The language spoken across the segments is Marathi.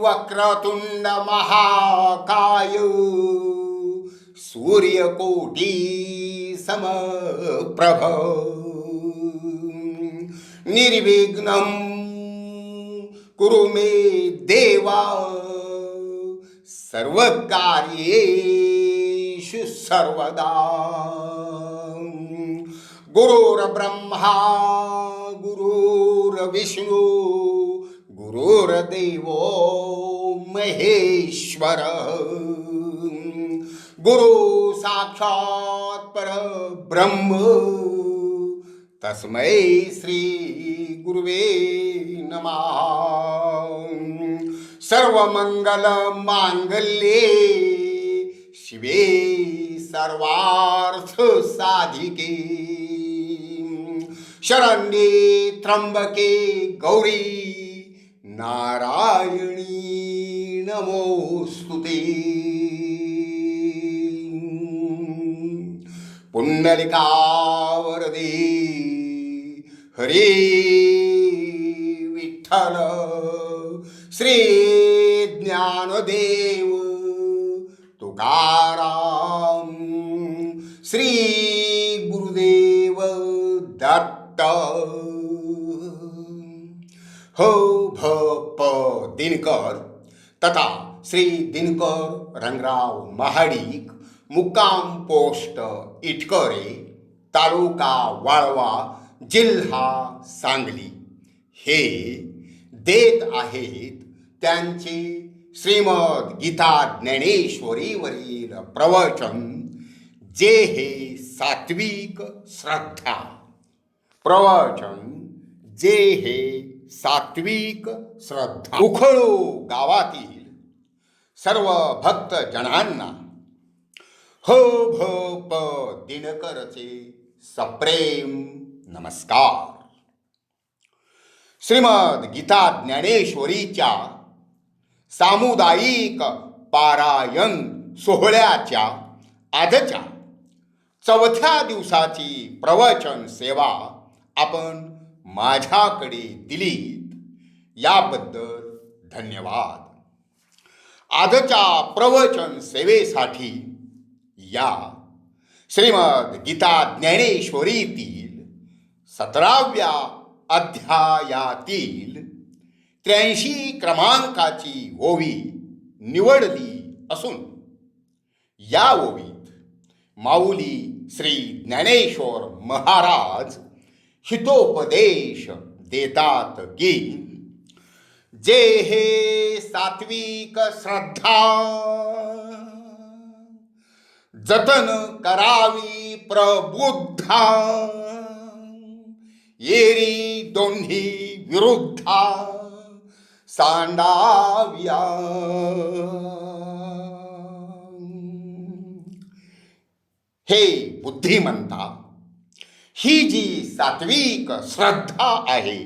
वक्रतुंड महाकाय सूर्यकोटी समप्रभ निर्विघ्नं कुरु मे देवा सर्वकार्येषु सर्वदा। गुरुर्ब्रह्मा गुरुर्विष्णु गुरुर्देवो महेश्वर गुरु साक्षात् परब्रह्म तस्मै श्री गुरुवे नमः। सर्वमंगल मांगल्ये शिवे सर्वार्थ साधिके शरण्ये त्र्यंबके गौरी नारायणी नमोस्तुते। पुंडलिकावरदे हरे विठ्ठल श्री ज्ञानदेव तुकाराम श्री गुरुदेव दत्त। हो भ प दिनकर तथा श्री दिनकर रंगराव महाडिक मुक्काम पोस्ट इटकरे तालुका वाळवा जिल्हा सांगली हे देत आहेत त्यांचे श्रीमद गीता ज्ञानेश्वरीवरील प्रवचन जे हे सात्विक श्रद्धा। प्रवचन जे हे सात्विक श्रद्धा। उखळू गावातील सर्व भक्तजनांना हो भ प दिनकरचे सप्रेम नमस्कार। श्रीमद गीता ज्ञानेश्वरीच्या सामुदायिक पारायण सोहळ्याच्या आजच्या चौथ्या दिवसाची प्रवचन सेवा आपण माझ्याकडे दिलीत याबद्दल धन्यवाद। आजच्या प्रवचन सेवेसाठी या श्रीमद गीता ज्ञानेश्वरीतील 17व्या अध्यायातील 83 क्रमांकाची ओवी निवडली असून या ओवीत माऊली श्री ज्ञानेश्वर महाराज हितोपदेश देतात की जे हे सात्विक श्रद्धा जतन करावी प्रबुद्धा येरी दोन्ही विरुद्धा सांडाव्या। हे बुद्धिमंता, ही जी सात्विक श्रद्धा आहे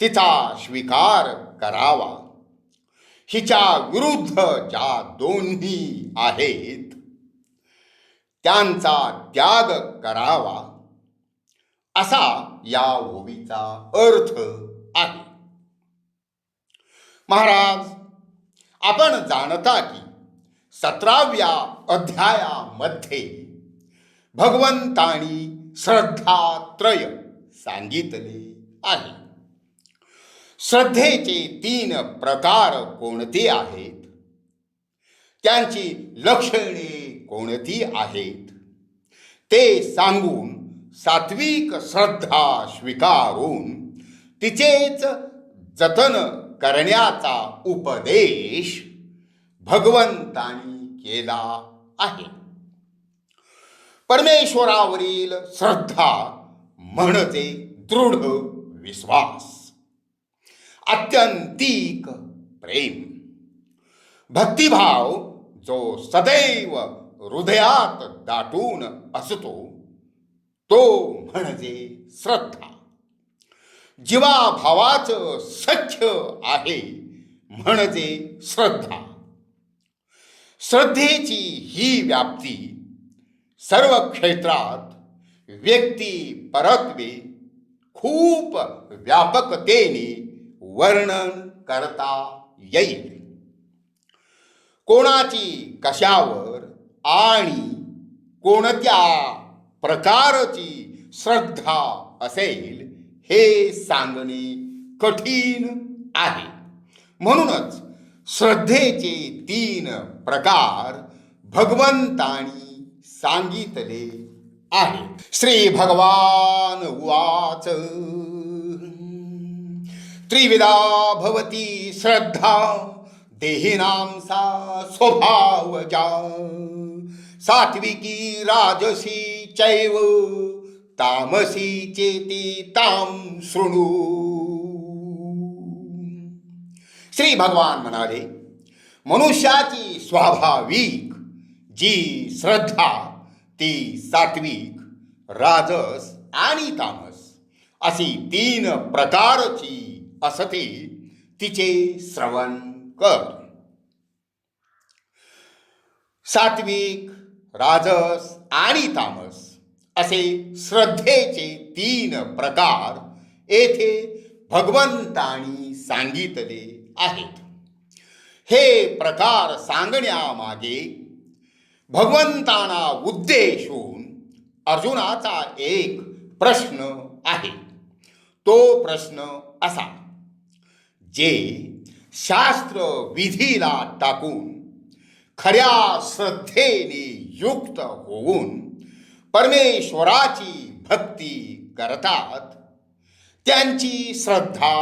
तिचा स्वीकार करावा। हिच्या विरुद्ध ज्या दोन्ही आहेत त्यांचा त्याग करावा असा या ओवीचा अर्थ आहे। महाराज, आपण जाणता की 17व्या अध्यायामध्ये भगवंतानी श्रद्धात्रय सांगितले आहे। श्रद्धेचे 3 प्रकार कोणते आहेत, त्यांची लक्षणे कोणती आहेत ते सांगून सात्विक श्रद्धा स्वीकारून तिचेच जतन करण्याचा उपदेश भगवंतानी केला आहे। परमेश्वरावरील श्रद्धा म्हणजे दृढ विश्वास, आत्यंतिक प्रेम, भक्तिभाव जो सदैव हृदयात दाटून असतो तो म्हणजे श्रद्धा। जीवाभावाचं सख्य आहे म्हणजे श्रद्धा। श्रद्धेची ही व्याप्ती सर्व क्षेत्रात व्यक्ती परत्वे खूप व्यापकतेने वर्णन करता येईल। कोणाची कशावर आणि कोणत्या प्रकारची श्रद्धा असेल हे सांगणे कठीण आहे. म्हणूनच श्रद्धेचे 3 प्रकार भगवंतानी सांगितले आहेत. श्री भगवान उवाच त्रिविधा भवती श्रद्धा देहिनां सा स्वभावजा सात्विकी राजसी चैव तामसी चेती ताम शृणु. श्री भगवान म्हणाले, मनुष्याची स्वाभाविक जी श्रद्धा ती सात्विक, राजस आणि तामस अशी 3 प्रकारची असते. तिचे श्रवण कर. सात्विक, राजस आणि तामस असे श्रद्धेचे 3 प्रकार येथे भगवंतानी सांगितले आहेत. हे प्रकार सांगण्यामागे भगवंतांना उद्देशून अर्जुनाचा एक प्रश्न आहे. तो प्रश्न असा, जे शास्त्र विधीला टाकून खऱ्या श्रद्धेने युक्त होऊन परमेश्वराची भक्ती करतात, त्यांची श्रद्धा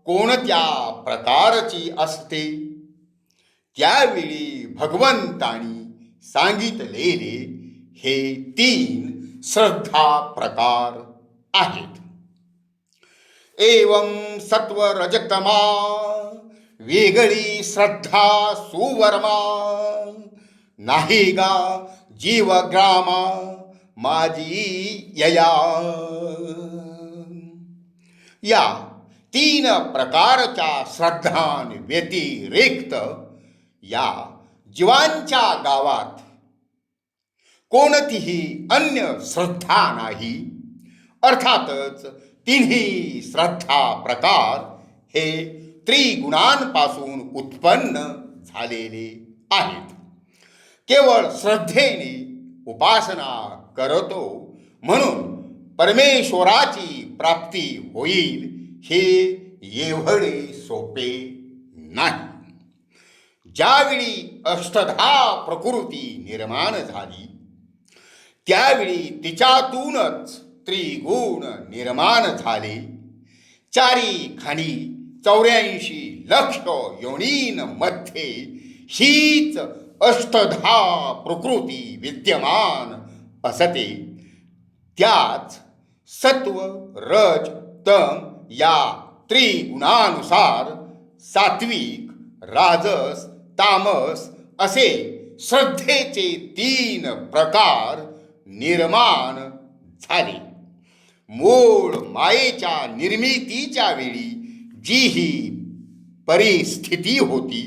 कोणत्या प्रकारची असते? त्यावेळी भगवंतानी सांगितलेले हे 3 श्रद्धा प्रकार आहेत. एवं सत्व रजतमा वेगळी श्रद्धा सुवर्मा नाही गा जीवग्रामा माझी यया. या 3 प्रकारच्या श्रद्धां व्यतिरिक्त या जीवांच्या गावात कोणतीही अन्य श्रद्धा नाही. अर्थातच तिन्ही श्रद्धा प्रकार हे त्रिगुणांपासून उत्पन्न झालेले आहेत. केवळ श्रद्धेने उपासना करतो म्हणून परमेश्वराची प्राप्ती होईल हे एवढे सोपे नाही. ज्यावेळी अष्टधा प्रकृती निर्माण झाली त्यावेळी तिच्यातूनच त्रिगुण निर्माण झाले. 4 खाणी 84 लक्ष योनींमध्ये हीच अष्टधा प्रकृती विद्यमान असते. त्याच सत्व रज तम या त्रिगुणानुसार सात्विक, राजस, तामस असे श्रद्धेचे 3 प्रकार निर्माण झाले. मूळ मायेच्या निर्मितीच्या वेळी जी ही परिस्थिती होती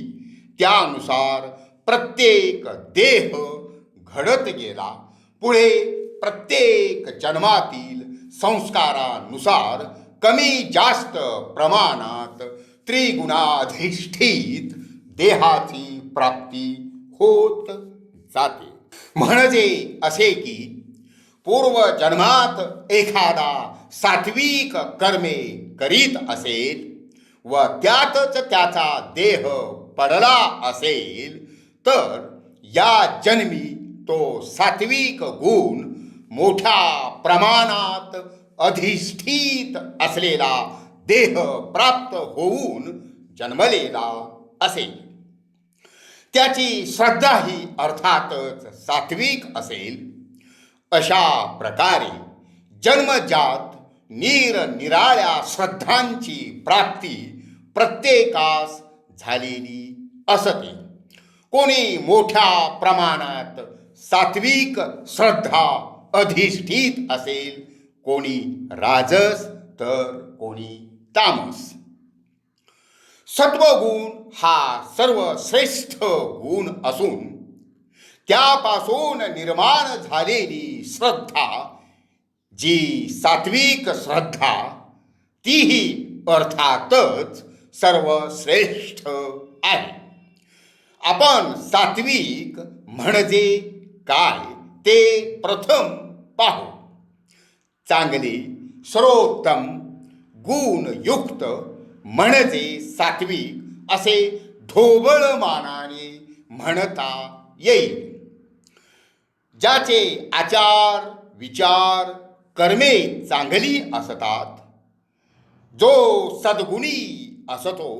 त्यानुसार प्रत्येक देह घडत गेला. पुढे प्रत्येक जन्मातील संस्कारानुसार कमी जास्त प्रमाणात त्रिगुणाधिष्ठित देहाची प्राप्ती होत जाते. म्हणजे असे की पूर्वजन्मात एखादा सात्विक कर्मे करीत असेल व त्यातच त्याचा देह पडला असेल तर या जन्मी तो सात्विक गुण मोठ्या प्रमाणात अधिष्ठित असलेला देह प्राप्त होऊन जन्मलेला असेल. त्याची श्रद्धाही अर्थातच सात्विक असेल. अशा प्रकारे जन्मजात निरनिराळ्या श्रद्धांची प्राप्ती प्रत्येकास झालेली असते. कोणी मोठ्या प्रमाणात सात्विक श्रद्धा अधिष्ठित असेल, कोणी राजस तर कोणी तामस. सत्वगुण हा सर्वश्रेष्ठ गुण असून त्यापासून निर्माण झालेली श्रद्धा जी सात्विक श्रद्धा तीही अर्थातच सर्वश्रेष्ठ आहे. आपण सात्विक म्हणजे काय ते प्रथम पाहू. चांगले, सर्वोत्तम, गुणयुक्त म्हणजे सात्विक असे ढोबळ मानाने म्हणता येईल. ज्याचे आचार, विचार, कर्मे चांगली असतात, जो सद्गुणी असतो,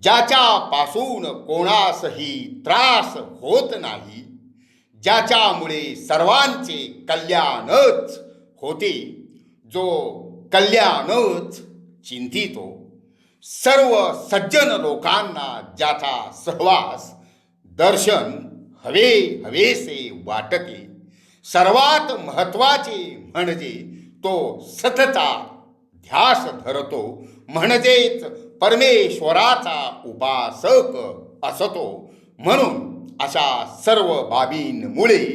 ज्याच्यापासून कोणासही त्रास होत नाही, ज्याच्यामुळे सर्वांचे कल्याणच होते, जो कल्याणच चिंतितो, सर्व सज्जन लोकांना ज्याचा सहवास दर्शन हवेसे वाटते, सर्वात महत्वाचे म्हणजे तो सतता ध्यास धरतो, म्हणजेच परमेश्वराचा उपासक असतो. म्हणून अशा सर्व बाबींमुळे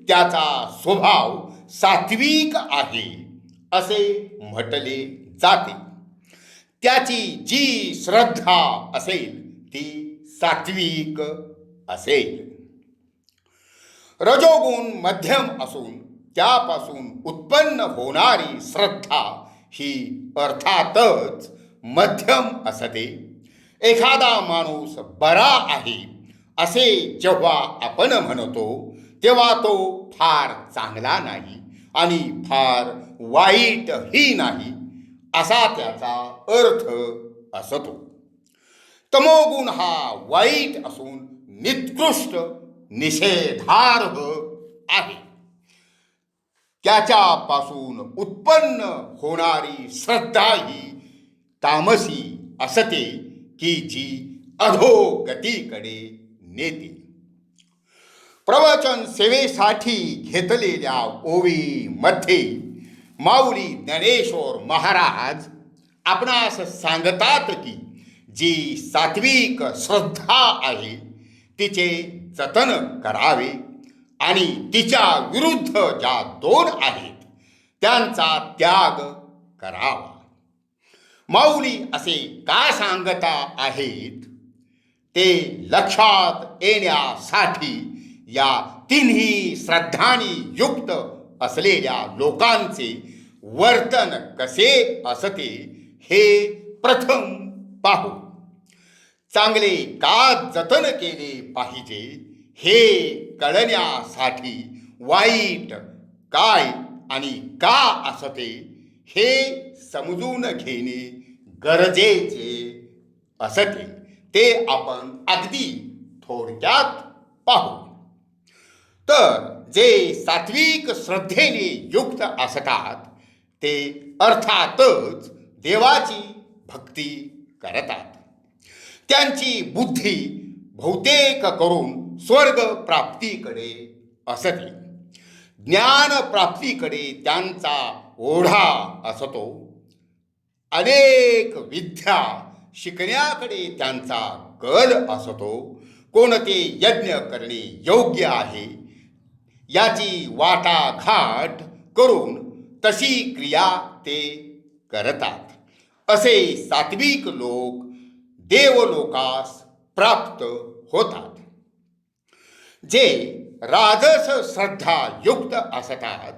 त्याचा स्वभाव सात्विक आहे असे म्हटले जाते. त्याची जी श्रद्धा असेल ती सात्विक असेल. रजोगुण मध्यम असून त्यापासून उत्पन्न होणारी श्रद्धा ही अर्थातच मध्यम असते. एखादा माणूस बरा आहे असे जेव्हा आपण म्हणतो तेव्हा तो फार चांगला नाही आणि फार वाईटही नाही असा त्याचा अर्थ असतो. तमोगुण हा वाईट असून निकृष्ट, निषेधार्ह आहे. त्याच्यापासून उत्पन्न होणारी श्रद्धा ही तामसी असते की जी अधोगतीकडे नेते. प्रवचन सेवेसाठी घेतलेल्या ओवीमध्ये माऊली ज्ञानेश्वर महाराज आपणास सांगतात की जी सात्विक श्रद्धा आहे तिचे जतन करावे आणि तिच्या विरुद्ध ज्या दोन आहेत त्यांचा त्याग करावा. माऊली असे का सांगता आहेत ते लक्षात येण्यासाठी या तिन्ही श्रद्धांनी युक्त असलेल्या लोकांचे वर्तन कसे असते हे प्रथम पाहू. चांगले का जतन केले पाहिजे हे कळण्यासाठी वाईट काय आणि का असते हे समजून घेणे गरजेचे असते. ते आपण अगदी थोडक्यात पाहू. तर जे सात्विक श्रद्धेने युक्त असतात ते अर्थातच देवाची भक्ती करतात. त्यांची बुद्धी बहुतेक करून स्वर्ग प्राप्तीकडे असते. ज्ञान प्राप्तीकडे त्यांचा ओढा असतो. अनेक विद्या शिकण्याकडे त्यांचा कल असतो. कोणते यज्ञ करणे योग्य आहे याची वाटाघाट करून तशी क्रिया ते करतात. असे सात्विक लोक देवलोकास प्राप्त होतात. जे राजस श्रद्धा युक्त असतात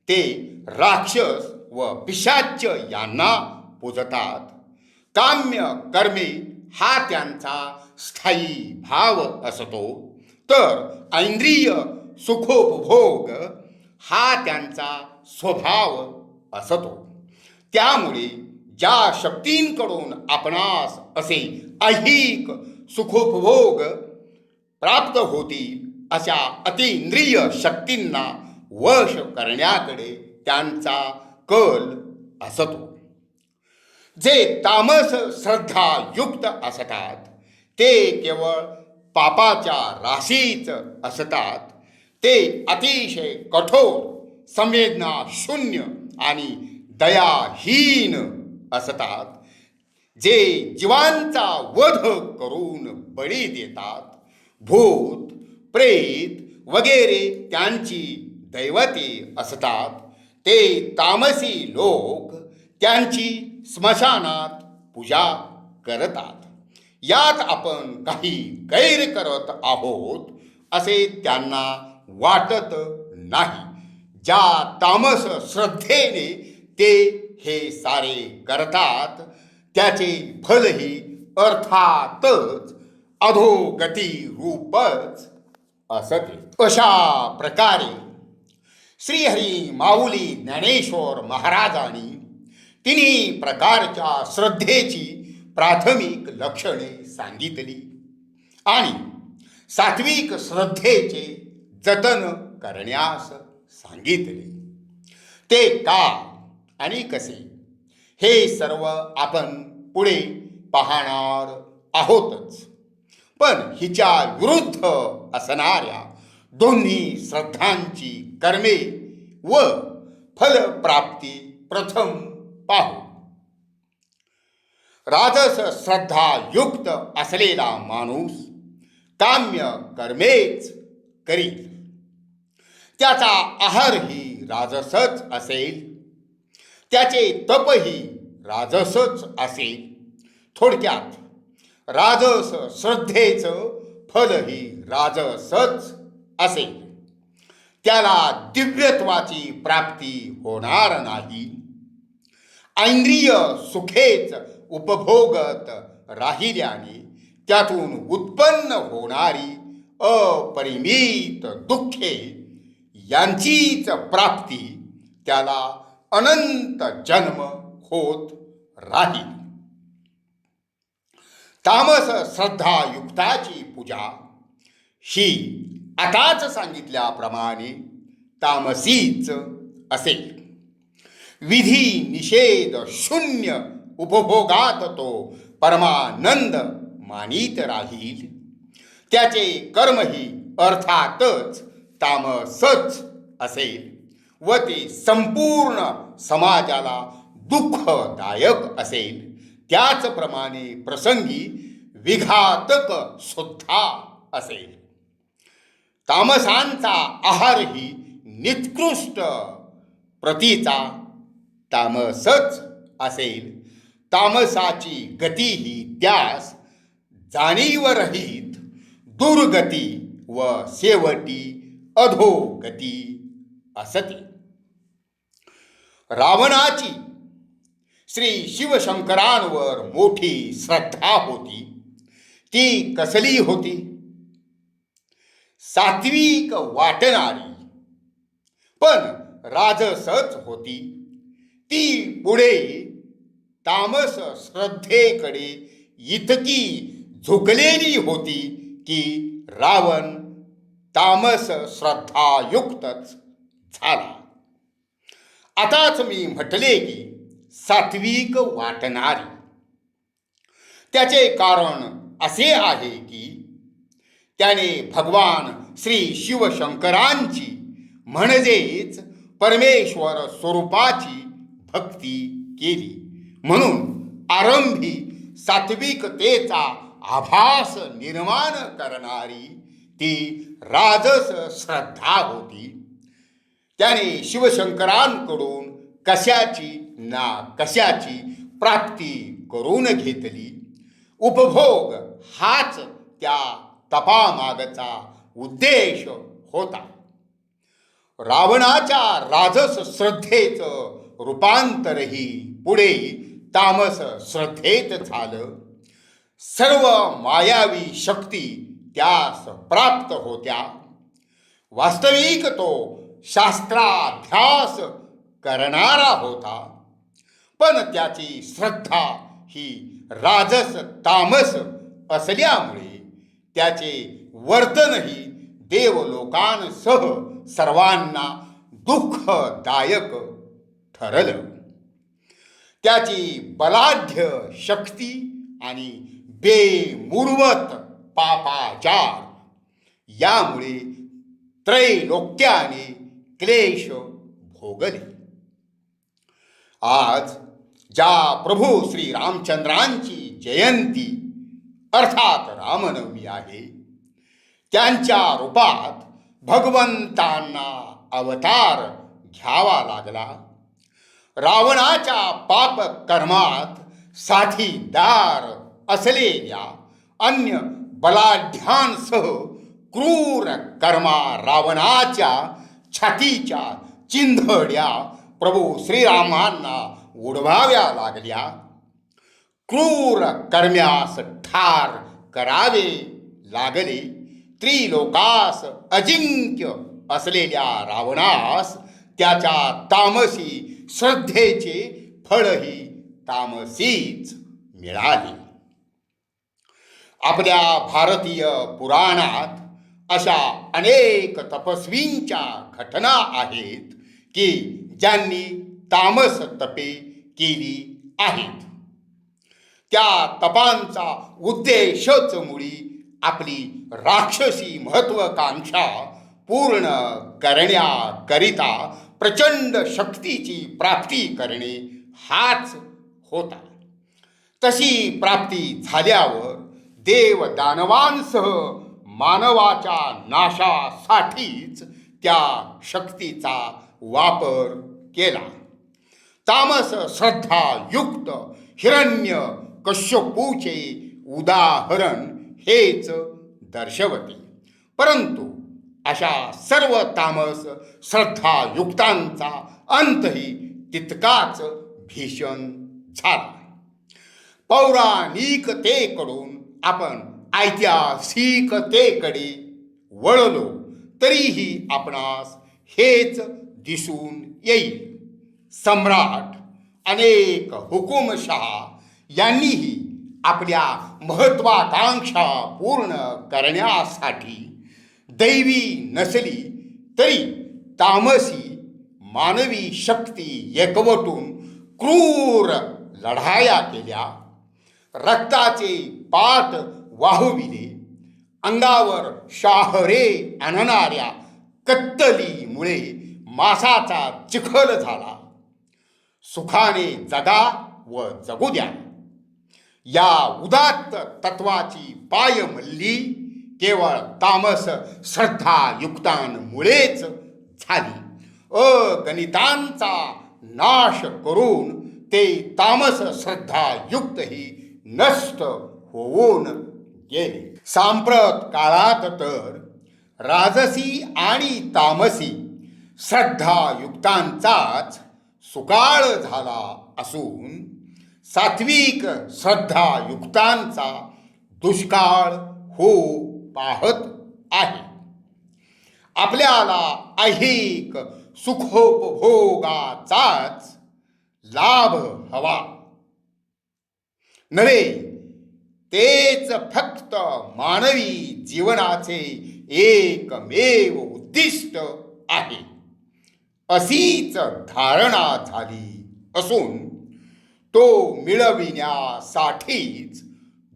ते राक्षस व पिशाच्य यांना पूजतात. काम्य कर्मे हा त्यांचा स्थायी भाव असतो, तर ऐंद्रिय सुखोपभोग हा त्यांचा स्वभाव असतो. त्यामुळे ज्या शक्तींकडून आपणास असे ऐहिक सुखोपभोग प्राप्त होतील अशा अतींद्रिय शक्तींना वश करण्याकडे त्यांचा कल असतो. जे तामस श्रद्धा युक्त असतात ते केवळ पापाच्या राशीच असतात. ते अतिशय कठोर, संवेदना शून्य आणि दयाहीन असतात. जे जीवांचा वध करून बळी देतात. भूत, प्रेत वगैरे त्यांची दैवते असतात. ते तामसी लोक त्यांची स्मशानात पूजा करतात. यात आपण काही गैर करत आहोत असे त्यांना वाटत नाही. ज्या तामस श्रद्धेने ते हे सारे करतात त्याचे फलही अर्थातच अधोगती रूपच असते. अशा प्रकारे श्रीहरी माऊली ज्ञानेश्वर महाराजांनी तिन्ही प्रकारच्या श्रद्धेची प्राथमिक लक्षणे सांगितली आणि सात्विक श्रद्धेचे जतन करण्यास सांगितले. ते का आणि कसे हे सर्व आपण पुढे पाहणार आहोतच. पण हिच्या विरुद्ध असणाऱ्या दोन्ही श्रद्धांची कर्मे व फलप्राप्ती प्रथम पाहू. राजस श्रद्धायुक्त असलेला माणूस काम्य कर्मेच करील. त्याचा आहारही राजसच असेल, त्याचे तपही राजसच असेल. थोडक्यात राजस श्रद्धेचं फलही राजसच असेल. त्याला दिव्यत्वाची प्राप्ती होणार नाही. ऐंद्रिय सुखेच उपभोगत राहिल्याने त्यातून उत्पन्न होणारी अपरिमित दुःखे यांचीच प्राप्ती त्याला अनंत जन्म होत राहील. तामस श्रद्धायुक्ताची पूजा ही आताच सांगितल्याप्रमाणे तामसीच असेल. विधी निषेध शून्य उपभोगात तो परमानंद मानित राहील. त्याचे कर्मही अर्थातच तामसच असेल व ते संपूर्ण समाजाला दुःखदायक असेल. त्याचप्रमाणे प्रसंगी विघातक सुद्धा असेल. तामसांचा आहारही निकृष्ट प्रतीचा तामसच असेल. तामसाची गतीही त्यास जाणीवरहित दुर्गती व शेवटी अधोगती असते. रावणाची श्री शिवशंकरांवर मोठी श्रद्धा होती. ती कसली होती? सात्विक वाटणारी, पण राजसच होती. ती पुढे तामस श्रद्धेकडे इतकी झुकलेली होती की रावण तामस श्रद्धायुक्तच झाला. आताच मी म्हटले की सात्विक वाटणारी. त्याचे कारण असे आहे की त्याने भगवान श्री शिवशंकरांची म्हणजेच परमेश्वर स्वरूपाची भक्ती केली. म्हणून आरंभी सात्विकतेचा आभास निर्माण करणारी ती राजस श्रद्धा होती. त्याने शिवशंकरांकडून कशाची ना कशाची प्राप्ती करून घेतली. उपभोग हाच त्या तपामागचा उद्देश होता. रावणाच्या राजस श्रद्धेचं रूपांतरही पुढे तामस श्रद्धेत झालं. सर्व मायावी शक्ती त्यास प्राप्त होत्या. वास्तविक तो शास्त्राभ्यास करणारा होता, पण त्याची श्रद्धा ही राजस तामस असल्यामुळे त्याचे वर्तनही देवलोकांसह सर्वांना दुःखदायक ठरलं. त्याची बलाढ्य शक्ती आणि बेमुरवत पापाचार यामुळे त्रैलोक्याने क्लेश भोगले. आज ज्या प्रभू श्री रामचंद्रांची जयंती अर्थात रामनवमी आहे, त्यांच्या रूपात भगवंतांना अवतार घ्यावा लागला. रावणाच्या पाप कर्मात साथीदार असलेल्या अन्य बलाढ्यांसह क्रूर कर्मा रावणाच्या छातीच्या चिंधड्या प्रभू श्रीरामांना उडवाव्या लागल्या. क्रूर कर्म्यास ठार करावे लागले. त्रिलोकास अजिंक्य असलेल्या रावणास त्याच्या तामसी श्रद्धेचे फळही तामसीच मिळाले. आपल्या भारतीय पुराणात अशा अनेक तपस्वींच्या घटना आहेत की ज्यांनी तामस तपे केली आहेत. त्या तपांचा उद्देशच मुळी आपली राक्षसी महत्वाकांक्षा पूर्ण करण्याकरिता प्रचंड शक्तीची प्राप्ती करणे हाच होता. तशी प्राप्ती झाल्यावर देव दानवांसह मानवाच्या नाशासाठीच त्या शक्तीचा वापर केला. तामस श्रद्धायुक्त हिरण्य कश्यपूचे उदाहरण हेच दर्शवते. परंतु अशा सर्व तामस श्रद्धायुक्तांचा अंतही तितकाच भीषण झाला. पौराणिकतेकडून आपण ऐतिहासिकतेकडे वळलो तरीही आपणास हेच दिसून येईल. सम्राट अनेक हुकुमशहा यांनीही आपल्या महत्वाकांक्षा पूर्ण करण्यासाठी दैवी नसली तरी तामसी मानवी शक्ती एकवटून क्रूर लढाया केल्या. रक्ताचे पाट वाहविले. अंगावर शाहरे आणणाऱ्या कत्तलीमुळे मासाचा चिखल झाला. सुखाने जगा व जगू द्या या उदात्त तत्वाची पायमल्ली केवळ तामस श्रद्धायुक्तांमुळेच झाली. अगणितांचा नाश करून ते तामस श्रद्धायुक्तही नष्ट होऊन गेले. सांप्रत काळात तर राजसी आणि तामसी श्रद्धायुक्तांचाच सुकाळ झाला असून सात्विक श्रद्धायुक्तांचा दुष्काळ हो पाहत आहे. आपल्याला ऐहिक सुखोपभोगाचाच लाभ हवा नव्हे, तेच फक्त मानवी जीवनाचे एकमेव उद्दिष्ट आहे अशीच धारणा झाली असून तो मिळविण्यासाठीच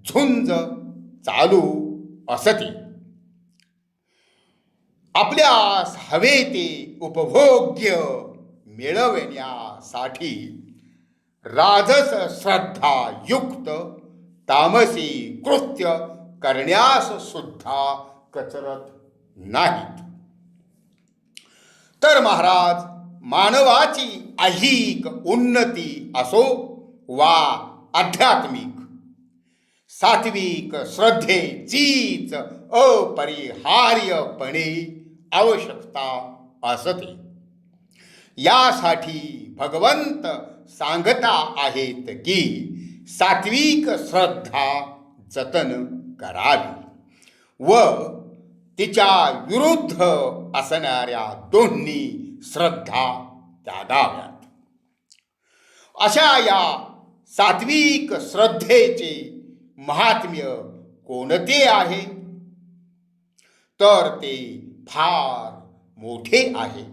झुंज चालू असते. आपल्यास हवे ते उपभोग्य मिळवण्यासाठी राजस श्रद्धायुक्त तामसी कृत्य करण्यास सुद्धा कचरत नाहीत. तर महाराज, मानवाची ऐहिक उन्नती असो वा आध्यात्मिक, सात्विक श्रद्धेचीच अपरिहार्यपणे आवश्यकता असते. यासाठी भगवंत सांगता आहेत की सात्विक श्रद्धा जतन करावी व तिच्या विरुद्ध असणाऱ्या दोन्ही श्रद्धा त्यागाव्यात. अशा या सात्विक श्रद्धेचे महात्म्य कोणते आहे? तर ते फार मोठे आहे.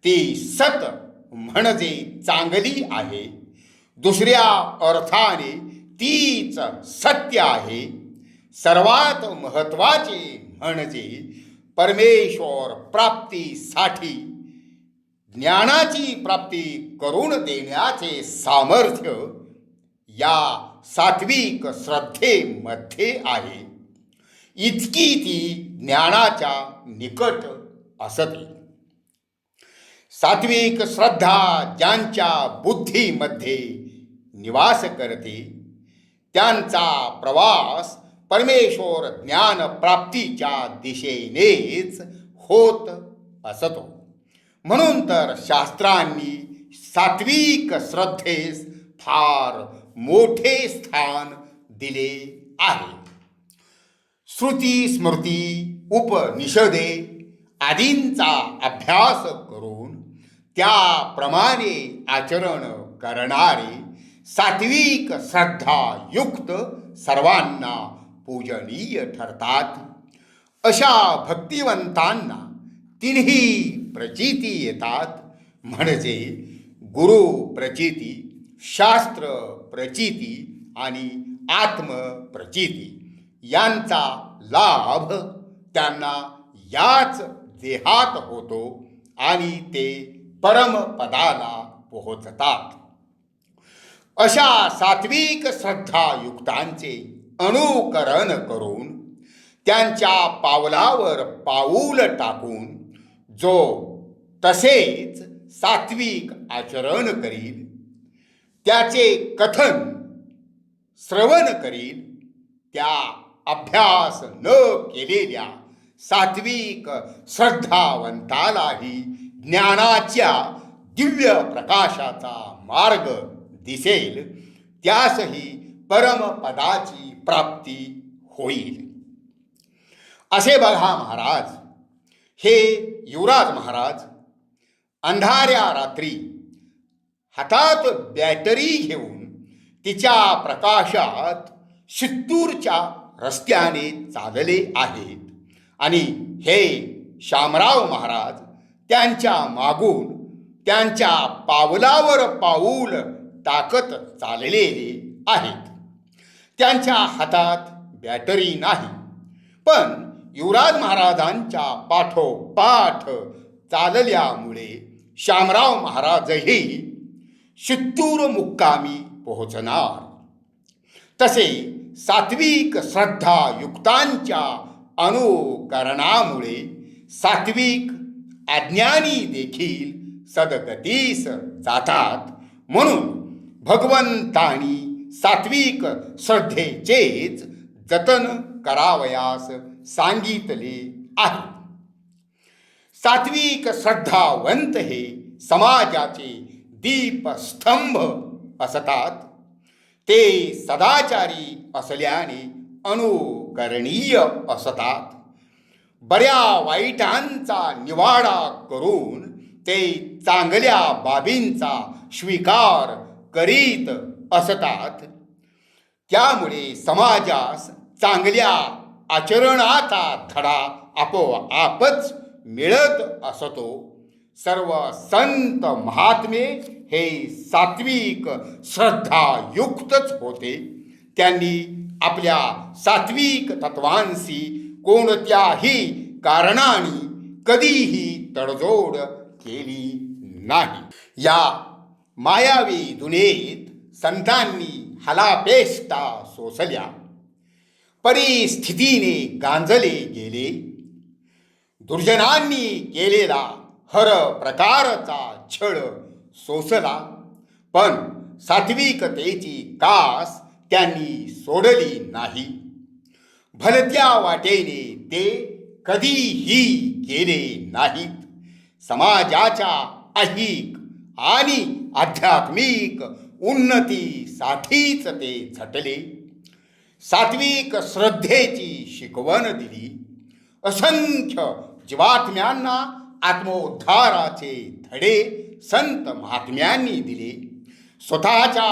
ती सत म्हणजे चांगली आहे. दुसऱ्या अर्थाने तीच सत्य आहे. सर्वात महत्त्वाचे म्हणजे परमेश्वर प्राप्तीसाठी ज्ञानाची प्राप्ती करून देण्याचे सामर्थ्य या सात्विक श्रद्धेमध्ये आहे. इतकी ती ज्ञानाच्या निकट असते. सात्विक श्रद्धा ज्यांच्या बुद्धीमध्ये निवास करते त्यांचा प्रवास परमेश्वर ज्ञान प्राप्तीच्या दिशेनेच होत असतो. म्हणून तर शास्त्रांनी सात्विक श्रद्धेस फार मोठे स्थान दिले आहे. श्रुती स्मृती उपनिषदे आदींचा अभ्यास करून त्याप्रमाणे आचरण करणारे सात्विक श्रद्धायुक्त सर्वांना पूजनीय ठरतात. अशा भक्तिवंतांना तिन्ही प्रचिती येतात, म्हणजे गुरु प्रचिती, शास्त्र प्रचिती आणि आत्मप्रचिती यांचा लाभ त्यांना याच देहात होतो आणि ते परमपदाला पोहोचतात. अशा सात्विक श्रद्धायुक्तांचे अनुकरण करून त्यांच्या पावलावर पाऊल टाकून जो तसेच सात्विक आचरण करील, त्याचे कथन श्रवण करील, त्या अभ्यास न केलेल्या सात्विक श्रद्धावंतालाही ज्ञानाच्या दिव्य प्रकाशाचा मार्ग दिसेल, त्यासही परमपदाची प्राप्ती होईल. असे बघा महाराज, हे युवराज महाराज अंधाऱ्या रात्री हातात बॅटरी घेऊन तिच्या प्रकाशात शित्तूरच्या रस्त्याने चालले आहेत आणि हे शामराव महाराज त्यांच्या मागून त्यांच्या पावलावर पाऊल टाकत चाललेले आहेत. त्यांच्या हातात बॅटरी नाही, पण युवराज महाराजांच्या पाठोपाठ चालल्यामुळे शामराव महाराजही शित्तूर मुक्कामी पोहोचणार. तसे सात्विक श्रद्धायुक्तांच्या अनुकरणामुळे सात्विक अज्ञानी देखील सद्गतीस जातात. म्हणून भगवंतानी सात्विक श्रद्धेचेच जतन करावयास सांगितले आहे. सात्विक श्रद्धावंत हे समाजाचे दीपस्तंभ असतात. ते सदाचारी असल्याने अनुकरणीय असतात. बऱ्या वाईटांचा निवाडा करून ते चांगल्या बाबींचा स्वीकार करीत असतात. त्यामुळे समाजास चांगल्या आचरणाचा धडा आपोआपच मिळत असतो. सर्व संत महात्मे हे सात्विक श्रद्धायुक्तच होते. त्यांनी आपल्या सात्विक तत्वांशी कोणत्याही कारणाने कधीही तडजोड केली नाही. या मायावी दुनियेत संतांनी हलापेष्टा सोसल्या, परिस्थितीने गांजले गेले. दुर्जनांनी केलेला हर प्रकारचा छळ सोसला, पण सात्विकतेची कास त्यांनी सोडली नाही. भलत्या वाटेने ते कधीही गेले नाहीत. समाजाच्या ऐहिक आणि आध्यात्मिक उन्नतीसाठीच ते झटले. सात्विक श्रद्धेची शिकवण दिली. असंख्य जीवात्म्यांना आत्मोद्धाराचे धडे संत महात्म्यांनी दिले. स्वतःच्या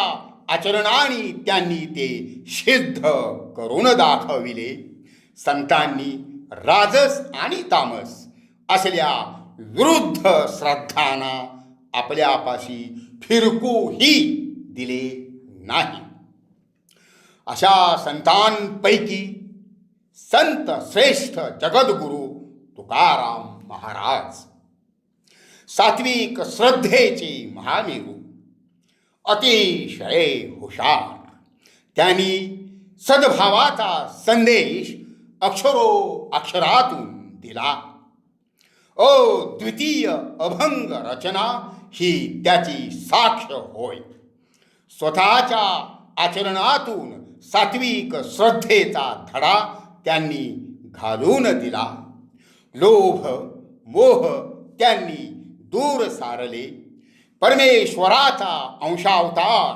आचरणाने त्यांनी ते सिद्ध करून दाखविले. संतांनी राजस आणि तामस असल्या विरुद्ध श्रद्धांना आपल्यापाशी फिरकूही दिले नाही. अशा संतांपैकी संत श्रेष्ठ जगद्गुरु तुकाराम महाराज, सात्विक श्रद्धेचे महामेरू, अतिशय हुशार. त्यांनी सद्भावाचा संदेश अक्षरातून दिला. अद्वितीय अभंग रचना ही त्याची साक्ष होय. स्वतःच्या आचरणातून सात्विक श्रद्धेचा धडा त्यांनी घालून दिला. लोभ मोह त्यांनी दूर सारले. परमेश्वराचा अंशावतार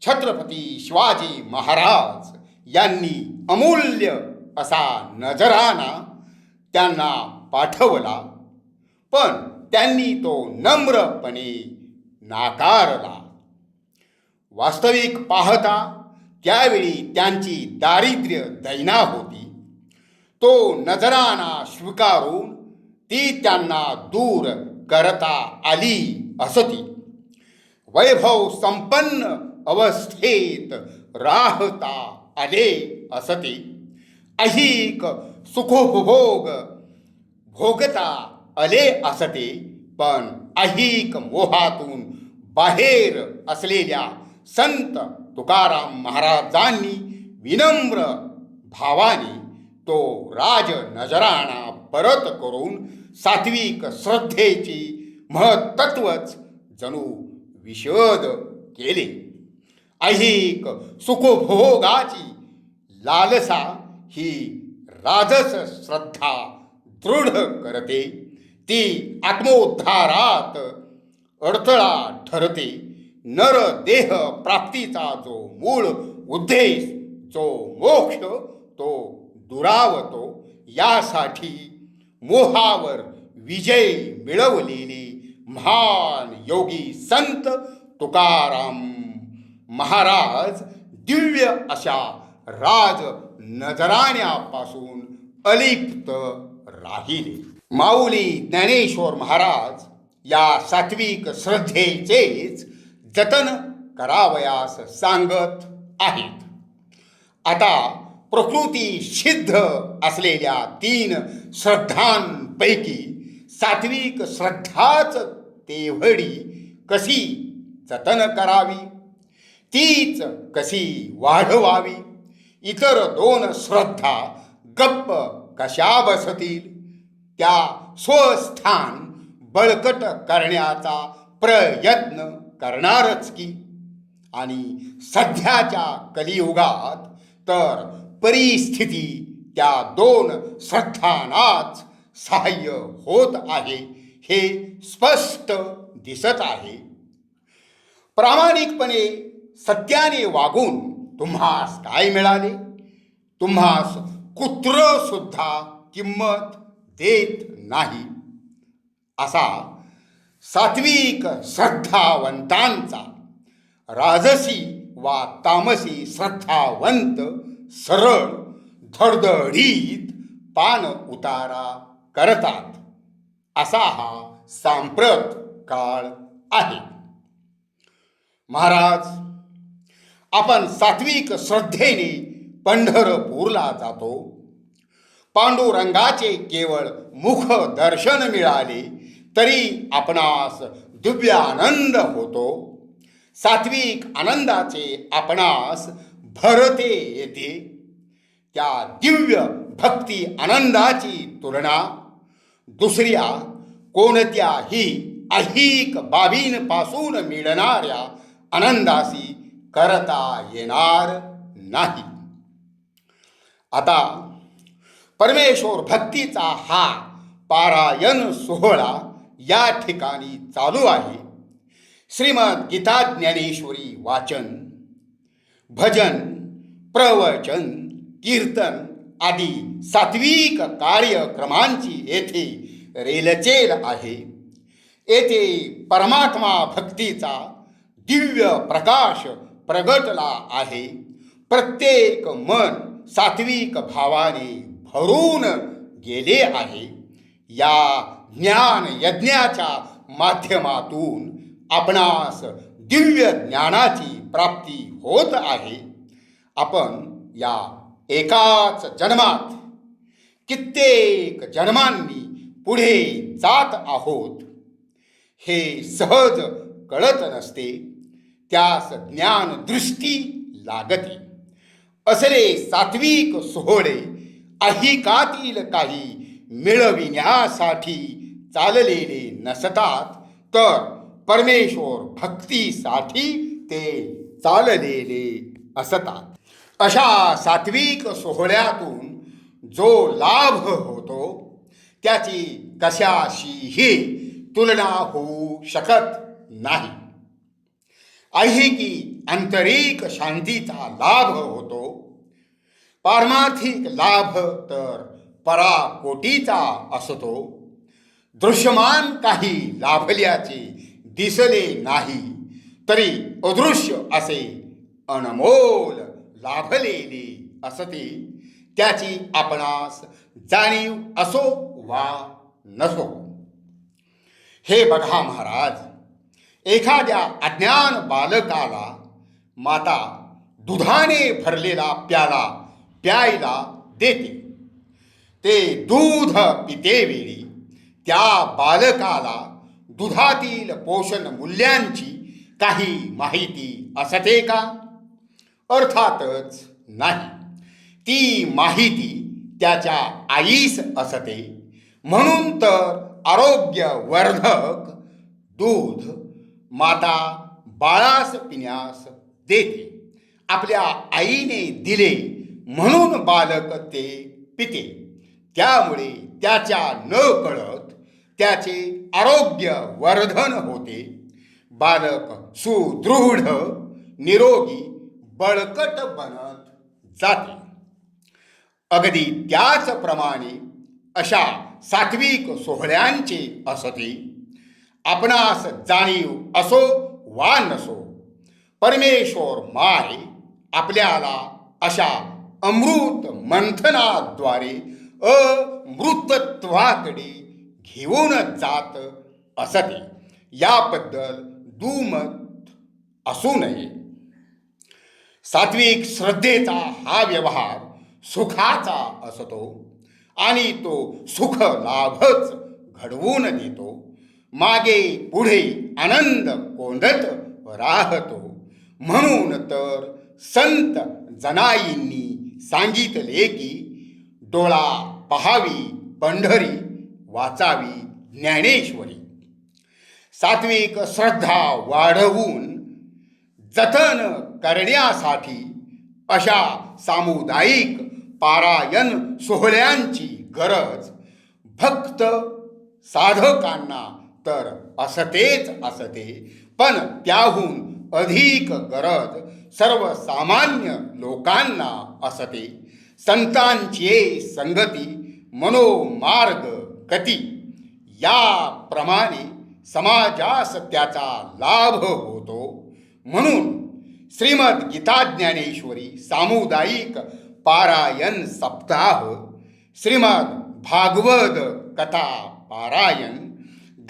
छत्रपती शिवाजी महाराज यांनी अमूल्य असा नजराना त्यांना पाठवला, पण त्यांनी तो नम्रपणे नाकारला. वास्तविक पाहता त्यावेळी त्यांची दारिद्र्य दैना होती. तो नजराना स्वीकारून ती त्यांना दूर करता आली असती. वैभव संपन्न अवस्थेत राहता आले असते. ऐहिक सुखोपभोग भोगता आले असते. पण ऐहिक मोहातून बाहेर असलेल्या संत तुकाराम महाराजांनी विनम्र भावाने तो राज नजराणा परत करून सात्विक श्रद्धेची महत्त्वच जणू विशद केले. ऐहिक सुखभोगाची लालसा ही राजस श्रद्धा दृढ करते. ती आत्मोद्धारात अडथळा ठरते. नर देह प्राप्तीचा जो मूळ उद्देश, जो मोक्ष, तो दुरावतो. यासाठी मोहावर विजय मिळवलेले महान योगी संत तुकाराम महाराज दिव्य अशा राज नजराण्यापासून अलिप्त राहिले. माऊली ज्ञानेश्वर महाराज या सात्विक श्रद्धेचेच जतन करावयास सांगत आहेत. आता प्रकृती सिद्ध असलेल्या 3 श्रद्धांपैकी सात्विक श्रद्धाच तेवढी कशी जतन करावी, तीच कशी वाढवावी, इतर 2 श्रद्धा गप्प कशा बसतील, त्या स्वस्थान बळकट करण्याचा प्रयत्न करणारच की. आणि सध्याच्या कलियुगात तर परिस्थिती त्या 2 श्रद्धांनाच सहाय्य होत आहे हे स्पष्ट दिसत आहे. प्रामाणिकपणे सत्याने वागून तुम्हास काय मिळाले? तुम्हास कुत्र सुद्धा किंमत देत नाही. असा सात्विक श्रद्धावंतांचा राजसी वा तामसी श्रद्धावंत सरळ धडधडीत पान उतारा करतात. असा हा सांप्रत काळ आहे. महाराज, आपण सात्विक श्रद्धेने पंढरपूरला जातो. पांडुरंगाचे केवळ मुख दर्शन मिळाले तरी आपणास दिव्यानंद होतो. सात्विक आनंदाचे आपणास भरते येते. त्या दिव्य भक्ती आनंदाची तुलना दुसऱ्या कोणत्याही ऐहिक बाबींपासून मिळणाऱ्या आनंदाशी करता येणार नाही. आता परमेश्वर भक्तीचा हा पारायण सोहळा या ठिकाणी चालू आहे. श्रीमद गीता ज्ञानेश्वरी वाचन, भजन, प्रवचन, कीर्तन आदी सात्विक कार्यक्रमांची येथे रेलचेल आहे. येथे परमात्मा भक्तीचा दिव्य प्रकाश प्रगटला आहे. प्रत्येक मन सात्विक भावाने भरून गेले आहे. या ज्ञान यज्ञाच्या माध्यमातून आपणास दिव्य ज्ञानाची प्राप्ती होत आहे. आपण या एकाच जन्मात कित्येक जन्मांनी पुढे जात आहोत हे सहज कळत नसते. त्यास ज्ञानदृष्टी लागते. असले सात्विक सोहळे ऐहिकातील काही मिळविण्यासाठी चाललेले नसतात, तर परमेश्वर भक्तीसाठी ते चाललेले असतात. अशा सात्विक सोहळ्यातून जो लाभ होतो त्याची कशाशीही तुलना होऊ शकत नाही. ऐहिकी आंतरिक शांतीचा लाभ होतो. पारमार्थिक लाभ तर पराकोटीचा असतो. दृश्यमान काही लाभल्याचे दिसले नाही तरी अदृश्य असे अनमोल लाभलेले असते. त्याची आपणास जाणीव असो वा नसो. हे बघा महाराज, एखाद्या अज्ञान बालकाला माता दुधाने भरलेला प्याला प्यायला देते. ते दूध पितेवेळी त्या बालकाला दुधातील पोषण मूल्यांची काही माहिती असते का? अर्थातच नाही. ती माहिती त्याच्या आईस असते. म्हणून तर आरोग्यवर्धक दूध माता बाळास पिण्यास देते. आपल्या आईने दिले म्हणून बालक ते पिते. त्यामुळे त्याच्या नकळत त्याचे आरोग्यवर्धन होते. बालक सुदृढ निरोगी बळकट बनत जाते. अगदी त्याचप्रमाणे अशा सात्विक सोहळ्यांचे असते. आपणास जाणीव असो वा नसो, परमेश्वर माय आपल्याला अशा अमृत मंथनाद्वारे अमृतत्वाकडे घेऊन जात असते. याबद्दल दुमत असू नये. सात्विक श्रद्धेचा हा व्यवहार सुखाचा असतो आणि तो सुख लाभच घडवून देतो. मागे पुढे आनंद कोंडत राहतो. म्हणून तर संत जनाईंनी सांगितले की डोळा पहावी पंढरी, वाचावी ज्ञानेश्वरी. सात्विक श्रद्धा वाढवून जतन करण्यासाठी अशा सामुदायिक पारायण सोहळ्यांची गरज भक्त साधकांना तर असतेच असते, पण त्याहून अधिक गरज सर्वसामान्य लोकांना असते. संतांची संगती मनोमार्ग गती याप्रमाणे समाजास त्याचा लाभ होतो. म्हणून श्रीमद गीता ज्ञानेश्वरी सामुदायिक पारायण सप्ताह, श्रीमद भागवत कथा पारायण,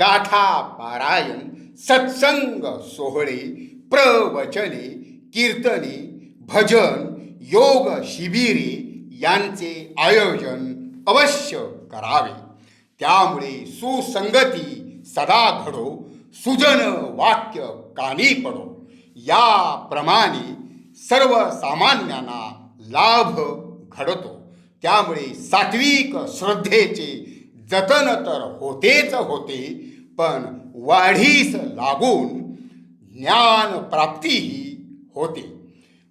गाथा पारायण, सत्संग सोहळे, प्रवचने, कीर्तने, भजन, योग शिबिरे यांचे आयोजन अवश्य करावे. त्यामुळे सुसंगती सदा घडो, सुजन वाक्य कानी पडो. याप्रमाणे सर्वसामान्यांना लाभ घडतो. त्यामुळे सात्विक श्रद्धेचे जतन तर होतेच होते, पण वाढीस लागून ज्ञान प्राप्तीही होते.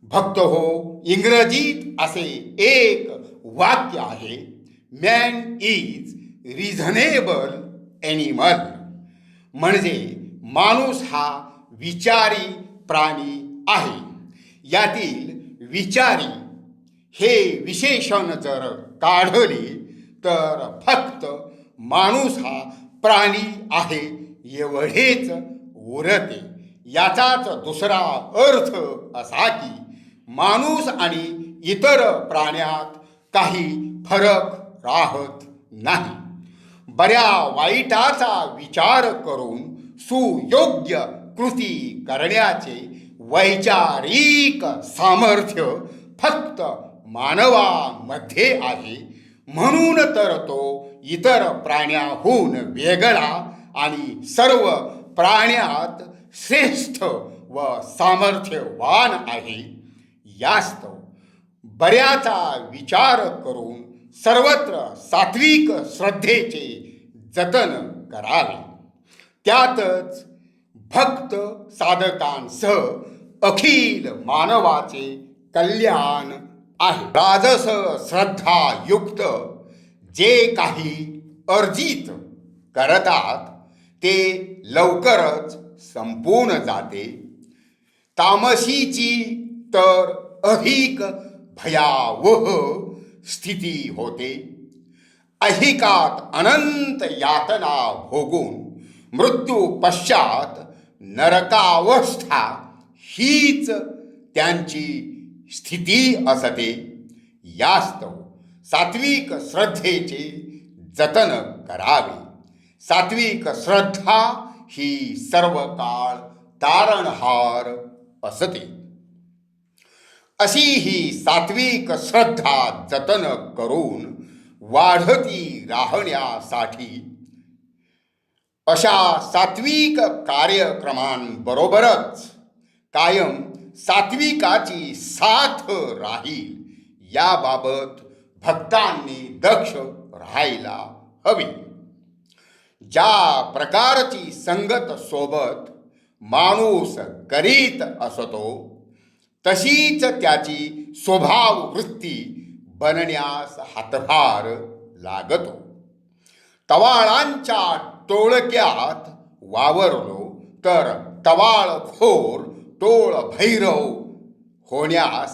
भक्त हो, इंग्रजीत असे एक वाक्य आहे, मॅन इज रिझनेबल ॲनिमल. म्हणजे माणूस हा विचारी प्राणी आहे. यातील विचारी हे विशेषण जर काढले तर फक्त माणूस हा प्राणी आहे एवढेच उरते. याचाच दुसरा अर्थ असा की माणूस आणि इतर प्राण्यात काही फरक राहत नाही. बऱ्या वाईटाचा विचार करून सुयोग्य कृती करण्याचे वैचारिक सामर्थ्य फक्त मानवामध्ये आहे. म्हणून तर तो इतर प्राण्याहून वेगळा आणि सर्व प्राण्यात श्रेष्ठ व सामर्थ्यवान आहे. यास्तव बऱ्याचा विचार करून सर्वत्र सात्विक श्रद्धेचे जतन करावे. त्यातच भक्त साधकांसह अखिल मानवाचे कल्याण आहे. राजस श्रद्धायुक्त जे काही अर्जित करतात ते लवकरच संपून जाते. तामसीची तर अधिक भयावह स्थिती होते. ऐहिकात अनंत यातना भोगून मृत्यू पश्चात नरकावस्था हीच त्यांची स्थिती असते. यास्तव सात्विक श्रद्धेचे जतन करावे. सात्विक श्रद्धा ही सर्व काळ तारणहार असते. अशी ही सात्विक श्रद्धा जतन करून वाढती राहण्यासाठी अशा सात्विक कार्यक्रमांबरोबरच कायम सात्विकाची साथ राहील याबाबत भक्तांनी दक्ष राहायला हवे. ज्या प्रकारची संगत सोबत माणूस करीत असतो तशीच त्याची स्वभाव वृत्ती बनण्यास हातभार लागतो. टवाळांच्या टोळक्यात वावरलो तर टवाळखोर टोळ भैरव होण्यास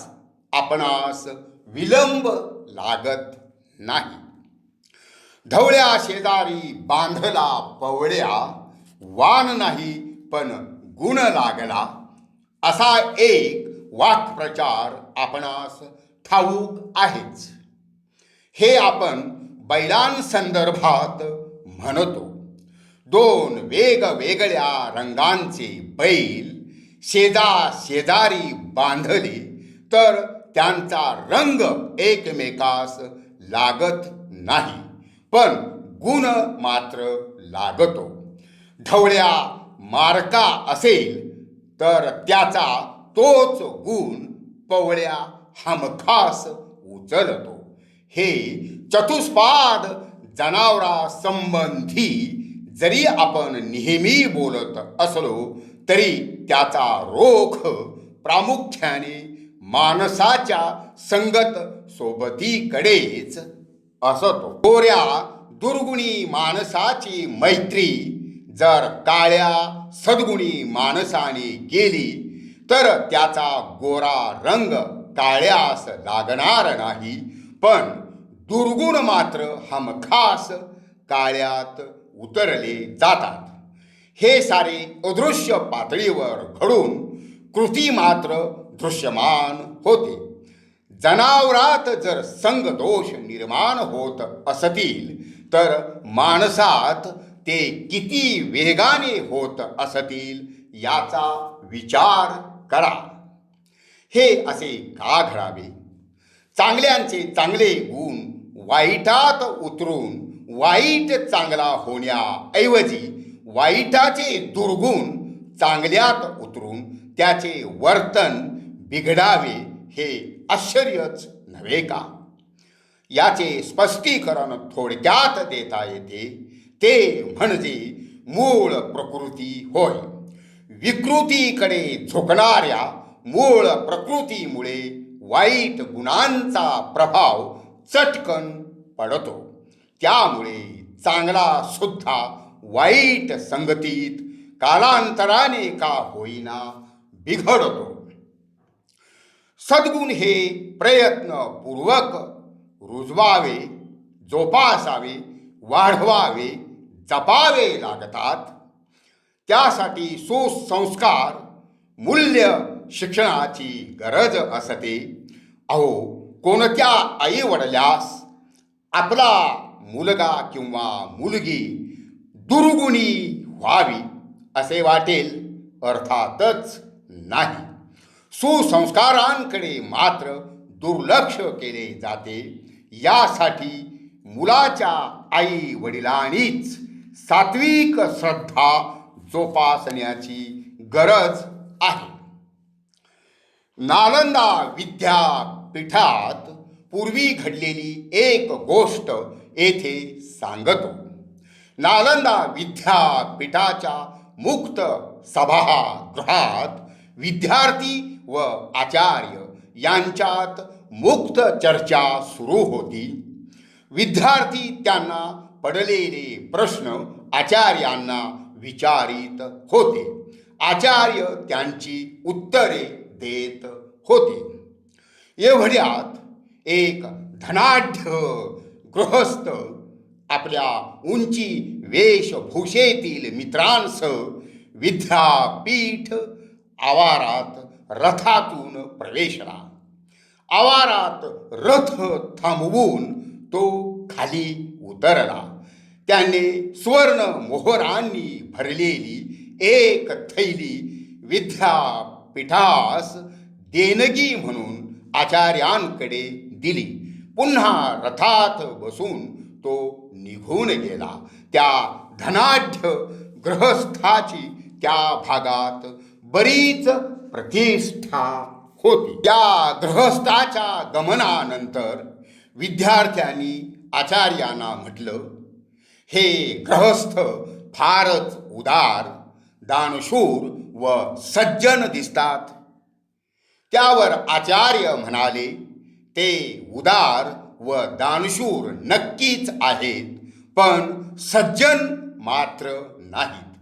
आपणास विलंब लागत नाही. ढवळ्या शेजारी बांधला पवळ्या, वान नाही पण गुण लागला, असा एक वाक्प्रचार आपणास ठाऊक आहेच. हे आपण बैलांसंदर्भात म्हणतो. दोन वेगवेगळ्या रंगांचे बैल शेजारी बांधले तर त्यांचा रंग एकमेकास लागत नाही, पण गुण मात्र लागतो. ढवळ्या मार्का असेल तर त्याचा तोच गुण पवळ्या हमखास उचलतो. हे चतुष्पाद जनावरांसंबंधी जरी आपण नेहमी बोलत असलो तरी त्याचा रोख प्रामुख्याने माणसाच्या संगत सोबतीकडेच असतो. गोऱ्या दुर्गुणी माणसाची मैत्री जर काळ्या सद्गुणी माणसाने गेली तर त्याचा गोरा रंग काळ्यास लागणार नाही, पण दुर्गुण मात्र हमखास काळ्यात उतरले जातात. हे सारे अदृश्य पातळीवर घडून कृती मात्र दृश्यमान होते. जनावरात जर संगदोष निर्माण होत असतील तर माणसात ते किती वेगाने होत असतील याचा विचार करा. हे असे का घडावे? चांगल्यांचे चांगले गुण वाईटात उतरून वाईट चांगला होण्याऐवजी वाईटाचे दुर्गुण चांगल्यात उतरून त्याचे वर्तन बिघडावे हे आश्चर्यच नव्हे का? याचे स्पष्टीकरण थोडक्यात देता येते. ते म्हणजे मूळ प्रकृती होय. विकृतीकडे झुकणाऱ्या मूळ प्रकृतीमुळे वाईट गुणांचा प्रभाव चटकन पडतो. त्यामुळे चांगला सुद्धा वाईट संगतीत कालांतराने का होईना बिघडतो. सद्गुण हे प्रयत्नपूर्वक रुजवावे, जोपासावे, वाढवावे, जपावे लागतात. त्यासाठी सुसंस्कार मूल्य शिक्षणाची गरज असते. अहो, कोणत्या आईवडिलास आपला मुलगा किंवा मुलगी दुर्गुणी व्हावी असे वाटेल? अर्थातच नाही. सुसंस्कारांकडे मात्र दुर्लक्ष केले जाते. यासाठी मुलाच्या आई वडिलांनीच सात्विक श्रद्धा जोपासण्याची गरज आहे. नालंदा विद्यापीठात पूर्वी घडलेली एक गोष्ट येथे सांगतो. नालंदा विद्यापीठाच्या मुक्त सभागृहात विद्यार्थी व आचार्य यांच्यात मुक्त चर्चा सुरू होती. विद्यार्थी त्यांना पडलेले प्रश्न आचार्यांना विचारित होते. आचार्य त्यांची उत्तरे देत होते. एवढ्यात एक धनाढ्य गृहस्थ आपल्या उंची वेशभूषेतील मित्रांसह विद्यापीठ आवारात रथातून प्रवेशला. आवारात रथ थांबवून तो खाली उतरला. त्याने स्वर्ण मोहरांनी भरलेली एक थैली विद्यापीठास देणगी म्हणून आचार्यांकडे दिली. पुन्हा रथात बसून तो निघून गेला. त्या धनाढ्य गृहस्थाची त्या भागात बरीच प्रतिष्ठा होती. त्या गृहस्थाच्या गमनानंतर विद्यार्थ्यांनी आचार्यांना म्हटलं, हे गृहस्थ फारच उदार, दानशूर व सज्जन दिसतात. त्यावर आचार्य म्हणाले, ते उदार व दानशूर नक्कीच आहेत, पण सज्जन मात्र नाहीत.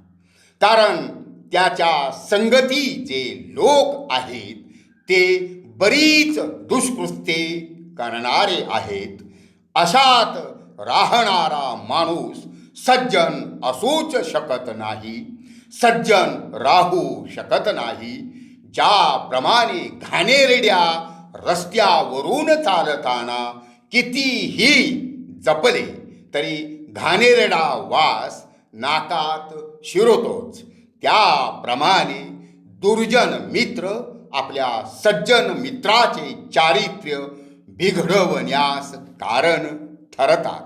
कारण त्याच्या संगती जे लोक आहेत ते बरीच दुष्कृत्ये करणारे आहेत. अशात राहणारा माणूस सज्जन असूच शकत नाही, सज्जन राहू शकत नाही. ज्याप्रमाणे घाणेरड्या रस्त्यावरून चालताना कितीही जपले तरी घाणेरडा वास नाकात शिरतोच, त्याप्रमाणे दुर्जन मित्र आपल्या सज्जन मित्राचे चारित्र्य बिघडवण्यास कारण ठरतात.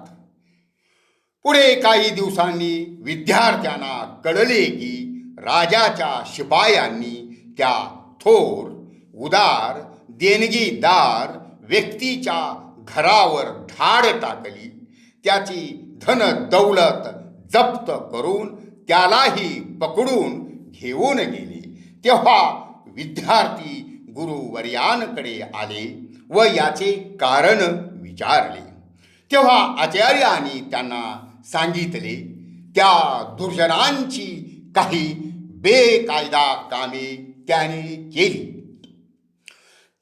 पुढे काही दिवसांनी विद्यार्थ्यांना कळले की राजाच्या शिपायांनी त्या थोर, उदार, देणगीदार व्यक्तीच्या घरावर धाड टाकली. त्याची धन दौलत जप्त करून त्यालाही पकडून घेऊन गेले. तेव्हा विद्यार्थी गुरुवर्यांकडे आले व याचे कारण विचारले. तेव्हा आचार्यांनी त्यांना सांगितले, त्या दुर्जनांची काही बेकायदा कामे त्याने केली.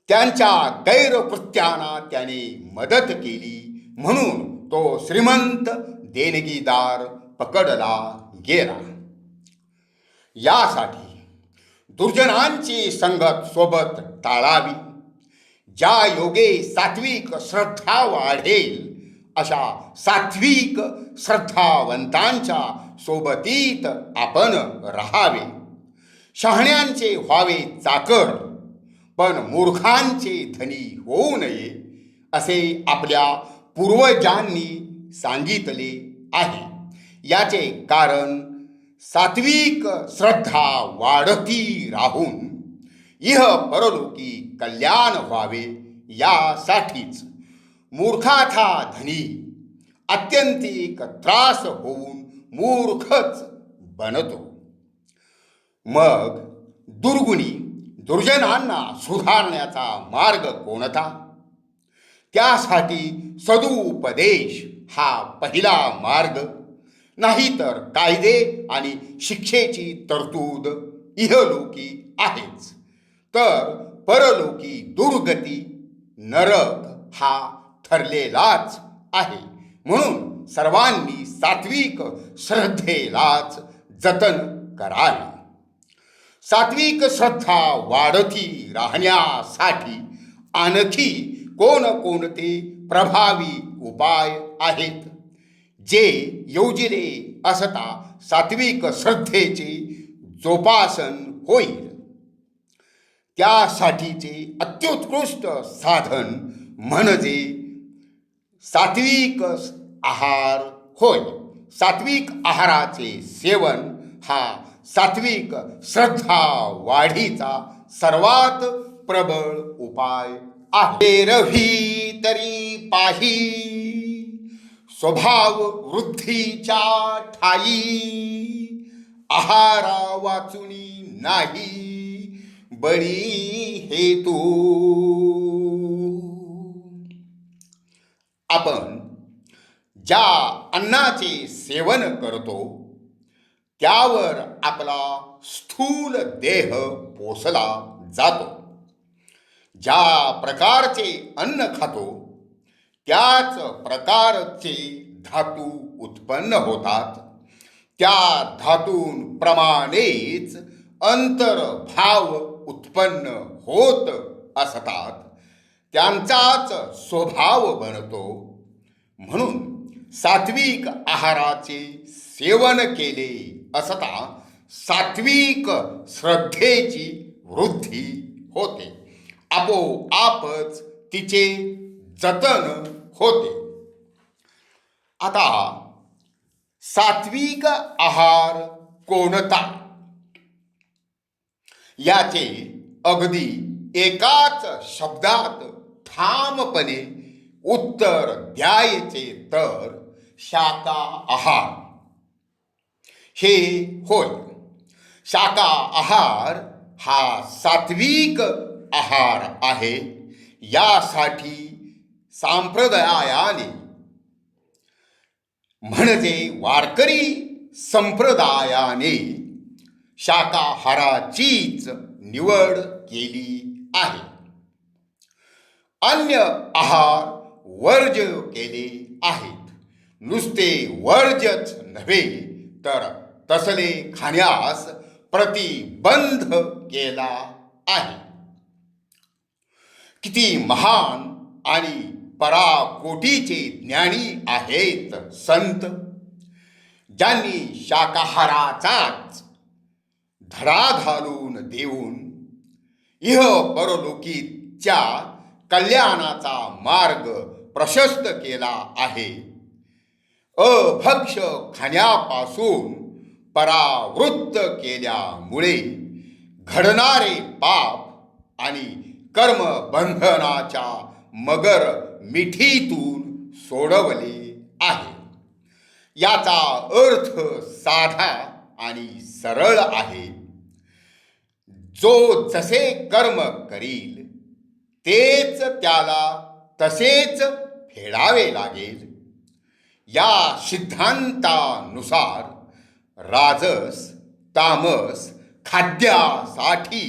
त्यांच्या गैरकृत्यांना त्याने मदत केली, म्हणून तो श्रीमंत देणगीदार पकडला गेला. यासाठी दुर्जनांची संगत सोबत टाळावी. ज्या योगे सात्विक श्रद्धा वाढेल अशा सात्विक श्रद्धावंतांच्या सोबतीत आपण राहावे. शहाण्यांचे व्हावे चाकर, पण मूर्खांचे धनी होऊ नये, असे आपल्या पूर्वजांनी सांगितले आहे. याचे कारण सात्विक श्रद्धा वाढती राहून इह परलोकी कल्याण व्हावे यासाठीच. मूर्खाथा धनी अत्यंतिक त्रास होऊन मूर्खच बनतो. मग दुर्गुणी दुर्जनांना सुधारण्याचा मार्ग कोणता? त्यासाठी सदुपदेश हा पहिला मार्ग. नाहीतर कायदे आणि शिक्षेची तरतूद इहलोकी आहेच, तर परलोकी दुर्गती नरक हा ठरलेलाच आहे. म्हणून सर्वांनी सात्विक श्रद्धेलाच जतन करावे. सात्विक श्रद्धा वाढती राहण्यासाठी आणखी कोणकोणते प्रभावी उपाय आहेत, जे योजिले असता सात्विक श्रद्धेचे जोपासन होईल. त्यासाठीचे अत्युत्कृष्ट साधन म्हणजे सात्विक आहार होय. सात्विक आहाराचे सेवन हा सात्विक श्रद्धा वाढीचा सर्वात प्रबळ उपाय आहे. रवी तरी पाही स्वभाव वृद्धीच्या ठाई, आहारा वाचुनी नाही बळी हेतू. आपण ज्या अन्नाचे सेवन करतो त्यावर आपला स्थूल देह पोसला जातो. ज्या प्रकारचे अन्न खातो त्याच प्रकारचे धातू उत्पन्न होतात. त्या धातूंप्रमाणेच अंतर्भाव उत्पन्न होत असतात. त्यांचाच स्वभाव बनतो. म्हणून सात्विक आहाराचे सेवन केले असता सात्विक श्रद्धेची वृद्धी होते. आपोआपच तिचे जतन होते. आता सात्विक आहार कोणता याचे अगदी एकाच शब्दात ठामपणे उत्तर द्यायचे तर शाकाहार हे होय. शाकाहार हा सात्विक आहार आहे. यासाठी संप्रदायाने म्हणजे वारकरी संप्रदायाने शाकाहाराचीच निवड केली आहे. अन्य आहार वर्ज्य केले आहेत. नुसते वर्ज्यच नव्हे तर तसले खाण्यास प्रतिबंध केला आहे. किती महान आणि पराकोटीचे ज्ञानी आहेत संत, ज्यांनी शाकाहाराचाच धडा घालून देऊन इह परलोकीच्या कल्याणाचा मार्ग प्रशस्त केला आहे. अभक्ष खाण्यापासून परावृत्त केल्यामुळे घडणारे पाप आणि कर्मबंधनाच्या मगर मिठीतून सोडवले आहे. याचा अर्थ साधा आणि सरळ आहे. जो जसे कर्म करील तेच त्याला तसेच फेडावे लागेल. या सिद्धांतानुसार राजस तामस खाद्यासाठी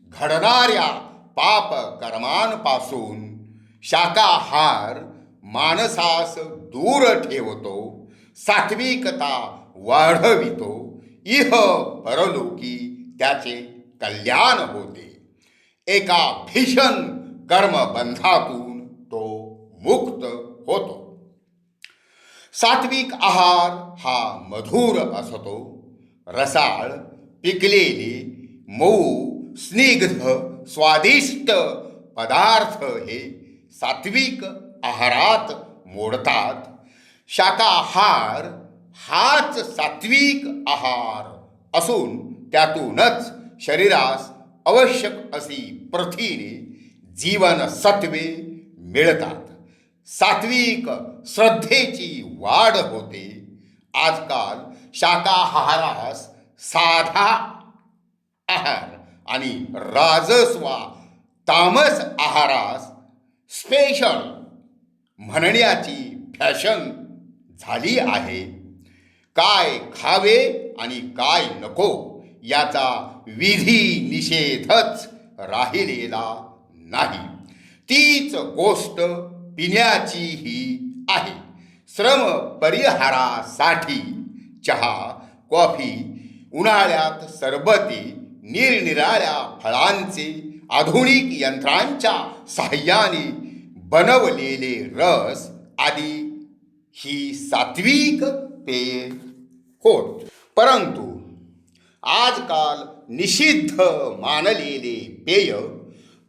घडणाऱ्या पाप कर्मांपासून शाकाहार माणसास दूर ठेवतो, सात्विकता वाढवितो. इह परलोकी त्याचे कल्याण होते. एका भीषण कर्मबंधातून तो मुक्त होतो. सात्विक आहार हा मधुर असतो. रसाळ, पिकलेले, मऊ, स्निग्ध, स्वादिष्ट पदार्थ हे सात्विक आहारात मोडतात. शाकाहार हाच सात्विक आहार असून त्यातूनच शरीरास आवश्यक अशी प्रथिने, जीवनसत्वे मिळतात. सात्विक श्रद्धेची वाढ होते. आजकाल शाकाहारास साधा आहार आणि राजस्वा तामस आहारास स्पेशल म्हणण्याची फॅशन झाली आहे. काय खावे आणि काय नको याचा विधी निषेधच राहिलेला नाही. तीच गोष्ट पिण्याचीही आहे. श्रम परिहारासाठी चहा, कॉफी, उन्हाळ्यात सरबती, निरनिराळ्या फळांचे आधुनिक यंत्रांच्या साहाय्याने बनवलेले रस आदी ही सात्विक पेये होत. परंतु आजकाल निषिद्ध मानलेले पेय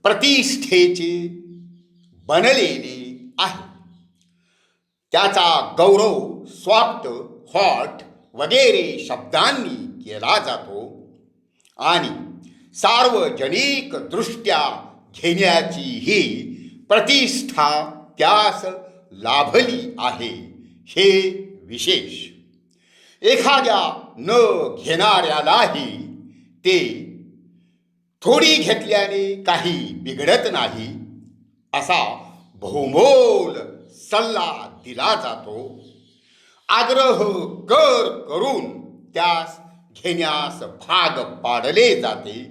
प्रतिष्ठेचे बनलेले आहे. त्याचा गौरव स्वाप्त, हॉट वगैरे शब्दांनी केला जातो आणि सार्वजनिक दृष्ट्या घेण्याची ही प्रतिष्ठा त्यास लाभली आहे. हे विशेष. एखाद्या न घेणाऱ्यालाही ते थोडी घेतल्याने काही बिघडत नाही असा बहुमोल सल्ला दिला जातो. आग्रह करून त्यास घेण्यास भाग पाडले जाते.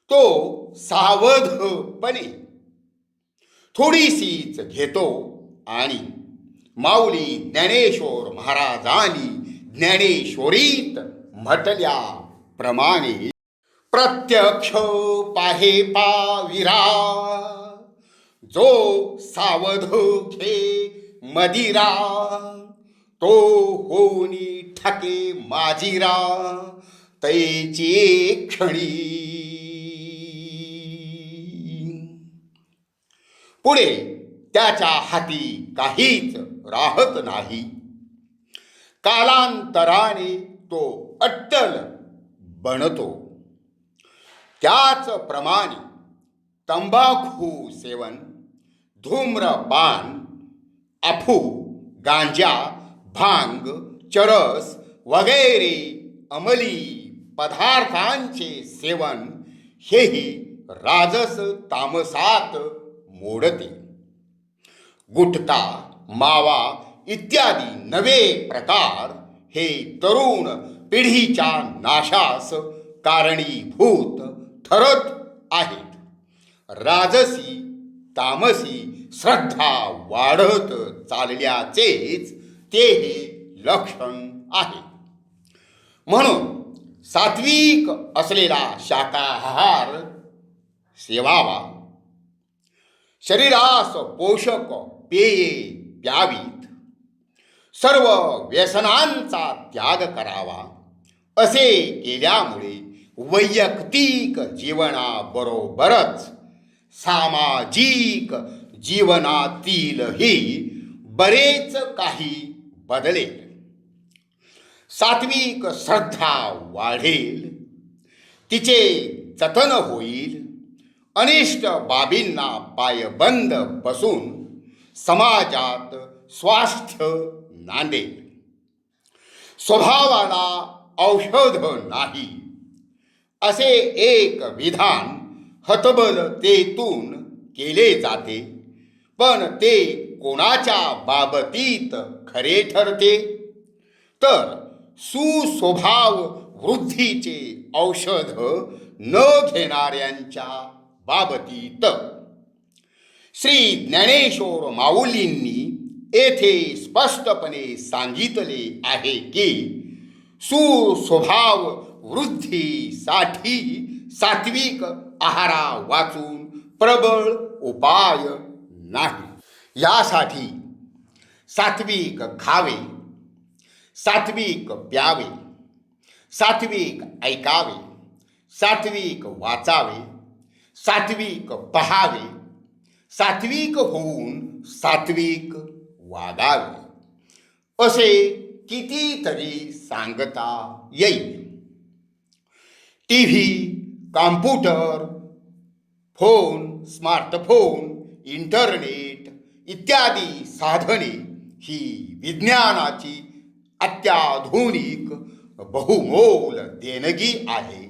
तो सावधपणे थोडीशीच घेतो आणि माऊली ज्ञानेश्वर महाराजांनी ज्ञानेश्वरीत म्हटल्याप्रमाणे प्रत्यक्ष पाहे पाविरा जो सावध घे मदिरा तो होनी ठाके माझिरा तैची क्षणी. पुढे त्याच्या हाती काहीच राहत नाही. कालांतराने तो अट्टल बनतो. त्याचप्रमाणे तंबाखू सेवन, धूम्रपान, अफू, गांजा, भांग, चरस वगैरे अंमली पदार्थांचे सेवन हेही राजस तामसात मोडते. गुटखा, मावा इत्यादी नवे प्रकार हे तरुण पिढीच्या नाशास कारणीभूत ठरत आहेत. राजसी तामसी श्रद्धा वाढत चालल्याचेच ते हे लक्षण आहे. म्हणून सात्विक असलेला शाकाहार सेवावा, शरीरास पोषक पेये प्यावीत, सर्व व्यसनांचा त्याग करावा. असे केल्यामुळे वैयक्तिक जीवनाबरोबरच सामाजिक जीवनातीलही बरेच काही बदलेल. सात्विक श्रद्धा वाढेल, तिचे जतन होईल, अनिष्ट बाबींना पायबंद बसून समाजात स्वास्थ्य नांदेल. स्वभावाला औषध नाही असे एक विधान हतबलतेतून केले जाते, पण ते कोणाच्या बाबतीत खरे ठरते? तर सुस्वभाव वृद्धीचे औषध न घेणाऱ्यांच्या बाबतीत. श्री ज्ञानेश्वर माऊलींनी येथे स्पष्टपणे सांगितले आहे की सुस्वभाव वृद्धीसाठी सात्विक आहारा वाचून प्रबळ उपाय नाही. यासाठी सात्विक खावे, सात्विक प्यावे, सात्विक ऐकावे, सात्विक वाचावे, सात्विक पहावे, सात्विक होऊन सात्विक वागावे, असे कितीतरी सांगता येईल. TV, computer, phone, smartphone, internet इत्यादी साधने ही विज्ञानाची अत्याधुनिक बहुमोल देणगी आहे.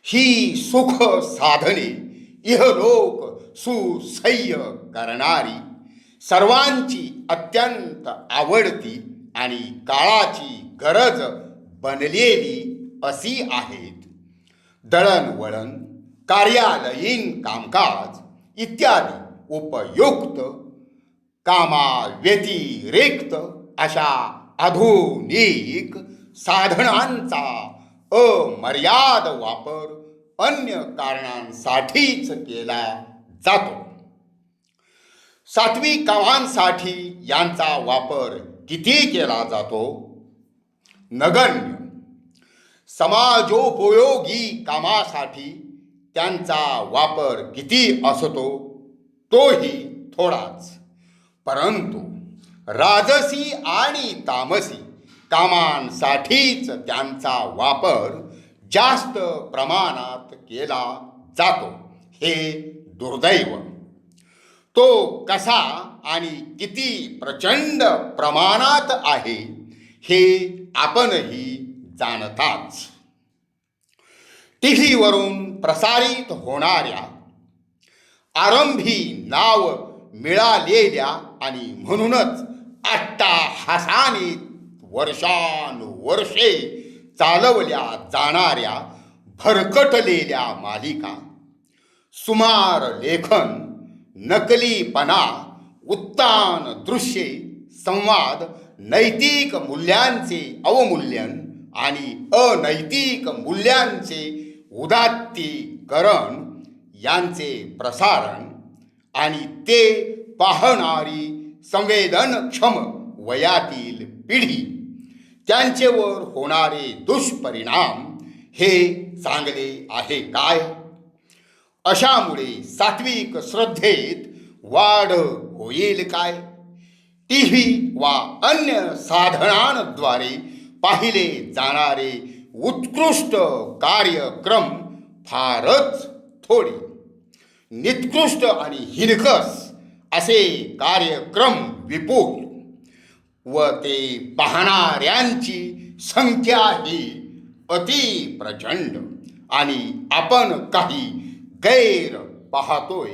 ही सुख साधने इहलोक सुसह्य करणारी, सर्वांची अत्यंत आवडती आणि काळाची गरज बनलेली अशी आहेत. दळणवळण, कार्यालयीन कामकाज इत्यादी उपयुक्त कामाव्यतिरिक्त अशा आधुनिक साधनांचा अमर्याद वापर अन्य कारणांसाठीच केला जातो. सात्विक कामांसाठी यांचा वापर किती केला जातो? नगण्य. समाजोपयोगी कामासाठी त्यांचा वापर किती असतो? तोही थोडाच. परंतु राजसी आणि तामसी कामांसाठीच त्यांचा वापर जास्त प्रमाणात केला जातो. हे दुर्दैव. तो कसा आणि किती प्रचंड प्रमाणात आहे हे आपणही जाणताच. टीव्हीवरून प्रसारित होणाऱ्या आरंभी नाव मिळालेल्या आणि म्हणूनच अट्टाहासाने वर्षानुवर्षे चालवल्या जाणाऱ्या भरकटलेल्या मालिका, सुमार लेखन, नकलीपणा, उत्तान दृश्ये, संवाद, नैतिक मूल्यांचे अवमूल्यन आणि अनैतिक मूल्यांचे उदात्तीकरण यांचे प्रसारण आणि ते पाहणारी संवेदनक्षम वयातील पिढी, त्यांचेवर होणारे दुष्परिणाम हे चांगले आहे काय? अशामुळे सात्विक श्रद्धेत वाढ होईल काय? टीव्ही वा अन्य साधनांद्वारे पाहिले जाणारे उत्कृष्ट कार्यक्रम फारच थोडे, निकृष्ट आणि हिणकस असे कार्यक्रम विपुल व ते पाहणाऱ्यांची संख्याही अति प्रचंड, आणि आपण काही गैर पाहतोय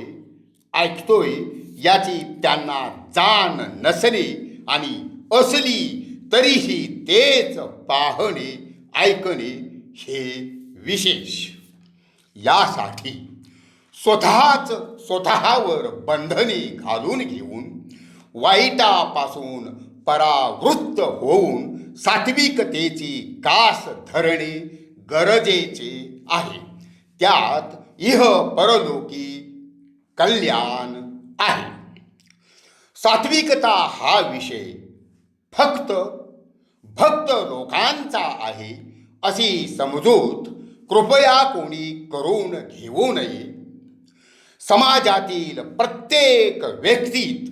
ऐकतोय याची त्यांना जाण नसणे आणि असली तरीही तेच पाहणे ऐकणे हे विशेष. यासाठी स्वतःवर बंधने घालून घेऊन वाईटापासून परावृत्त होऊन सात्विकतेची कास धरणे गरजेचे आहे. त्यात इह परलोकी कल्याण आहे. सात्विकता हा विषय फक्त भक्त लोकांचा आहे अशी समजूत कृपया कोणी करून घेऊ नये. समाजातील प्रत्येक व्यक्तीत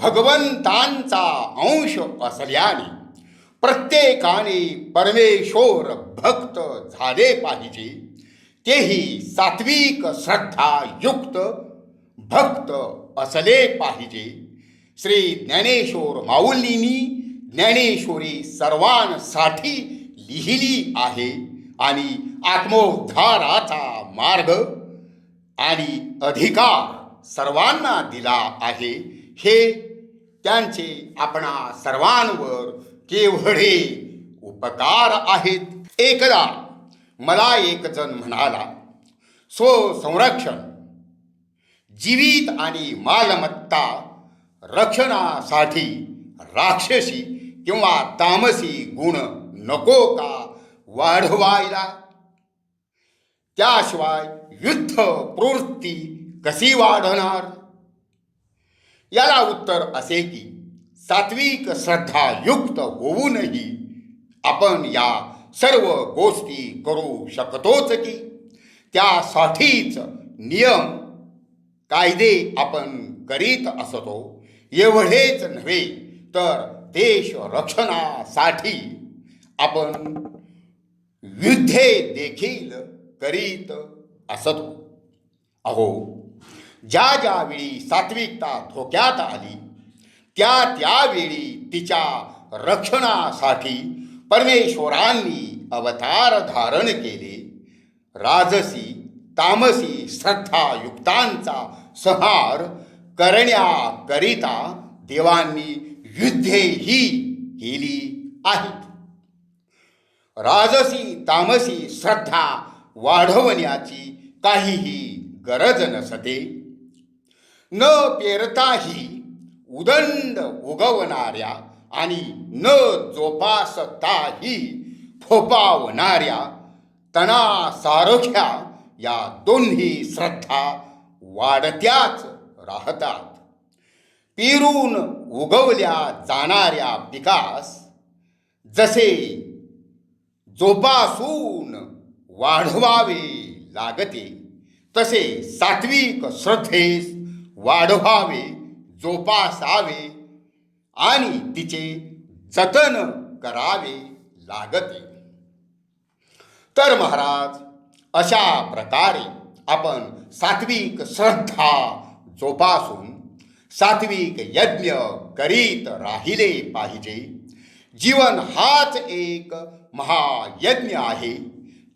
भगवंतांचा अंश असल्याने प्रत्येकाने परमेश्वर भक्त झाले पाहिजे, तेही सात्विक श्रद्धायुक्त भक्त असले पाहिजे. श्री ज्ञानेश्वर माऊलींनी ज्ञानेश्वरी सर्वांसाठी लिहिली आहे आणि आत्मोद्धाराचा मार्ग आणि अधिकार सर्वांना दिला आहे. हे त्यांचे आपणा सर्वांवर केवढे उपकार आहेत. एकदा मला एक जण म्हणाला, स्वसंरक्षण, जीवित आणि मालमत्ता रक्षणासाठी राक्षसी किंवा तामसी गुण नको का वाढवायला? त्याशिवाय युद्ध प्रवृत्ती कशी वाढणार? याला उत्तर असे की सात्विक श्रद्धायुक्त होऊनही आपण या सर्व गोष्टी करू शकतोच की. त्यासाठीच नियम कायदे आपण करीत असतो. एवढेच नव्हे तर देश रक्षणासाठी आपण युद्धे देखील करीत असतो. अहो, ज्या ज्यावेळी सात्विकता धोक्यात आली त्यावेळी तिच्या रक्षणासाठी परमेश्वरांनी अवतार धारण केले. राजसी तामसी श्रद्धायुक्तांचा संहार करण्याकरिता देवांनी युद्धेही केली आहेत. राजसी तामसी श्रद्धा वाढवण्याची काहीही गरज नसते. न पेरताही उदंड उगवणाऱ्या आणि न जोपासताही फोपावणाऱ्या तणासारख्या या दोन्ही श्रद्धा वाढत्याच राहतात. पेरून उगवल्या जाणाऱ्या पिकास जसे जोपासून वाढवावे लागते, तसे सात्विक श्रद्धेस वाढवावे, जोपासावे आणि तिचे जतन करावे लागते. तर महाराज, अशा प्रकारे आपण सात्विक श्रद्धा जोपासून सात्विक यज्ञ करीत राहिले पाहिजे. जीवन हाच एक महायज्ञ आहे.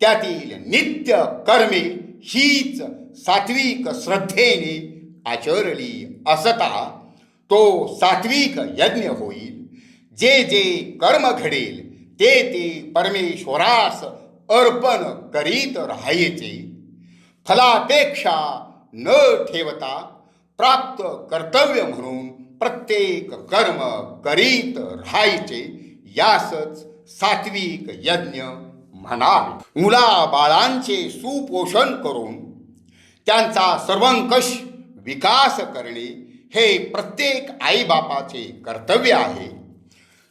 त्यातील नित्य कर्मे हीच सात्विक श्रद्धेने आचरली असता तो सात्विक यज्ञ होईल. जे जे कर्म घडेल ते ते परमेश्वरास अर्पण करीत राहायचे. फलापेक्षा न ठेवता प्राप्त कर्तव्य म्हणून प्रत्येक कर्म करीत राहायचे. यासच सात्विक यज्ञ म्हणावे. मुलाबाळांचे सुपोषण करून त्यांचा सर्वंकष विकास करणे हे प्रत्येक आईबापाचे कर्तव्य आहे.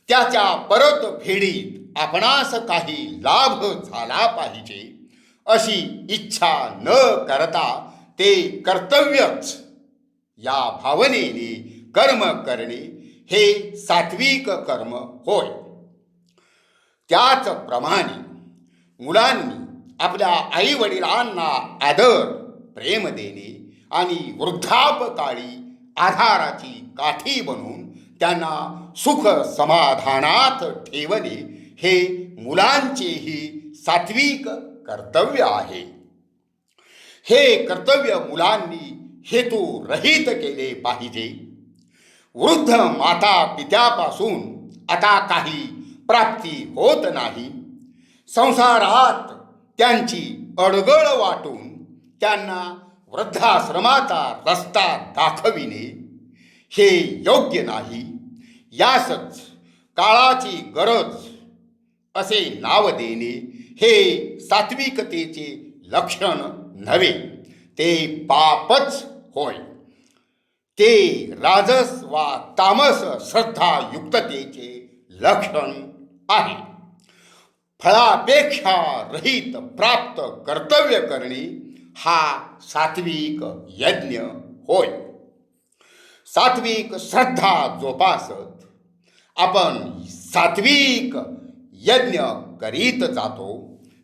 त्याच्या परतफेडीत आपणास काही लाभ झाला पाहिजे अशी इच्छा न करता ते कर्तव्यच या भावनेने कर्म करणे हे सात्विक कर्म होय. त्याचप्रमाणे मुलांनी आपल्या आईवडिलांना आदर प्रेम देणे आणि वृद्धापकाळी आधाराची काठी बनून त्यांना सुख समाधानात ठेवणे हे मुलांचेही सात्विक कर्तव्य आहे. हे कर्तव्य मुलांनी हेतुरहित केले पाहिजे. वृद्ध माता पित्यापासून आता काही प्राप्ती होत नाही. संसारात त्यांची अडगळ वाटून त्यांना वृद्धाश्रमाचा रस्ता दाखविणे हे योग्य नाही. यासच काळाची गरज असे नाव देणे हे सात्विकतेचे लक्षण नव्हे, ते पापच होय. ते राजस वा तामस श्रद्धायुक्ततेचे लक्षण आहे. फळापेक्षा रहित प्राप्त कर्तव्य करणे हा सात्विक यज्ञ होय. सात्विक श्रद्धा जोपासत आपण सात्विक यज्ञ करीत जातो.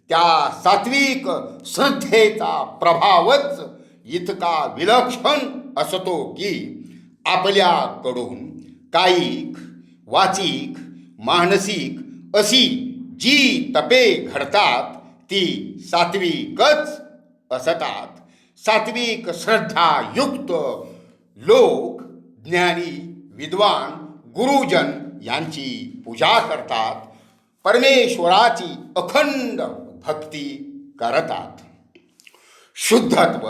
त्या सात्विक श्रद्धेचा प्रभावच इतका विलक्षण असतो की आपल्याकडून कायिक, वाचिक, मानसिक अशी जी तपे घडतात ती सात्विकच असतात. सात्विक श्रद्धायुक्त लोक ज्ञानी, विद्वान, गुरुजन यांची पूजा करतात. परमेश्वराची अखंड भक्ती करतात. शुद्धत्व,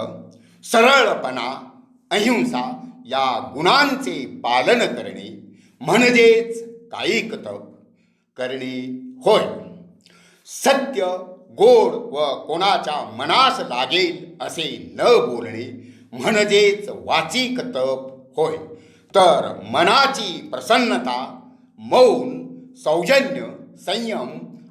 सरळपणा, अहिंसा या गुणांचे पालन करणे म्हणजेच कायिक तप करणे होय. सत्य, गोड व कोणाच्या मनास लागेल असे न बोलणे म्हणजेच वाचिक तप होय. तर मनाची प्रसन्नता, मौन, सौजन्य, संयम,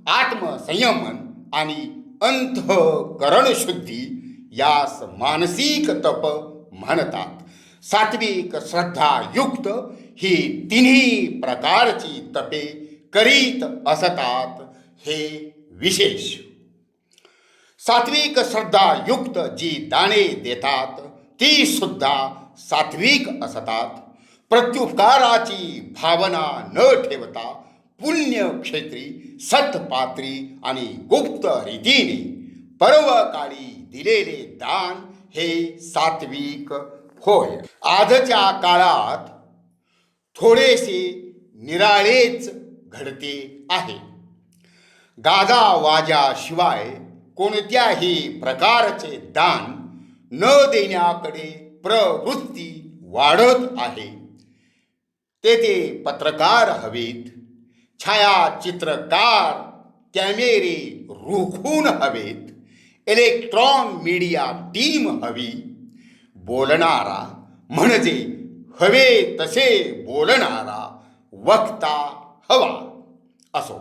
आत्मसंयमन आणि अंतःकरण शुद्धी यास मानसिक तप म्हणतात. सात्विक श्रद्धायुक्त ही तिन्ही प्रकारची तपे करीत असतात हे विशेष. सात्विक श्रद्धायुक्त जी दाने देतात ती सुद्धा सात्विक असतात. प्रत्युपकाराची भावना न ठेवता पुण्यक्षेत्री, सत्पात्री आणि गुप्त रीतीने पर्वकाळी दिलेले दान हे सात्विक होय. आजच्या काळात थोडेसे निराळेच घडते आहे. गाजावाजाशिवाय कोणत्याही प्रकारचे दान न देण्याकडे प्रवृत्ती वाढत आहे. तेथे पत्रकार हवेत, छायाचित्रकार, कॅमेरे रोखून हवेत, इलेक्ट्रॉन मीडिया टीम हवी, बोलणारा म्हणजे हवे तसे बोलणारा वक्ता हवा असो.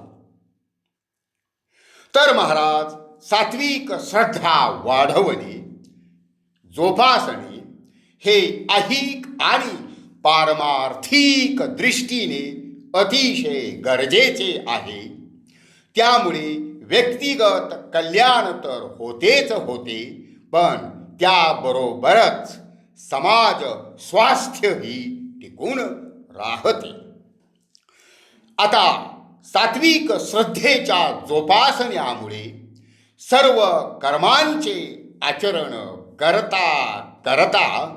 तर महाराज, सात्विक श्रद्धा वाढवणे, जोपासणे हे ऐहिक आणि पारमार्थिक दृष्टीने अतिशय गरजेचे आहे. त्यामुळे व्यक्तिगत कल्याण तर होतेच होते, पण त्याबरोबरच समाज स्वास्थ्यही टिकून राहते. आता सात्विक श्रद्धेच्या जोपासण्यामुळे सर्व कर्मांचे आचरण करता करता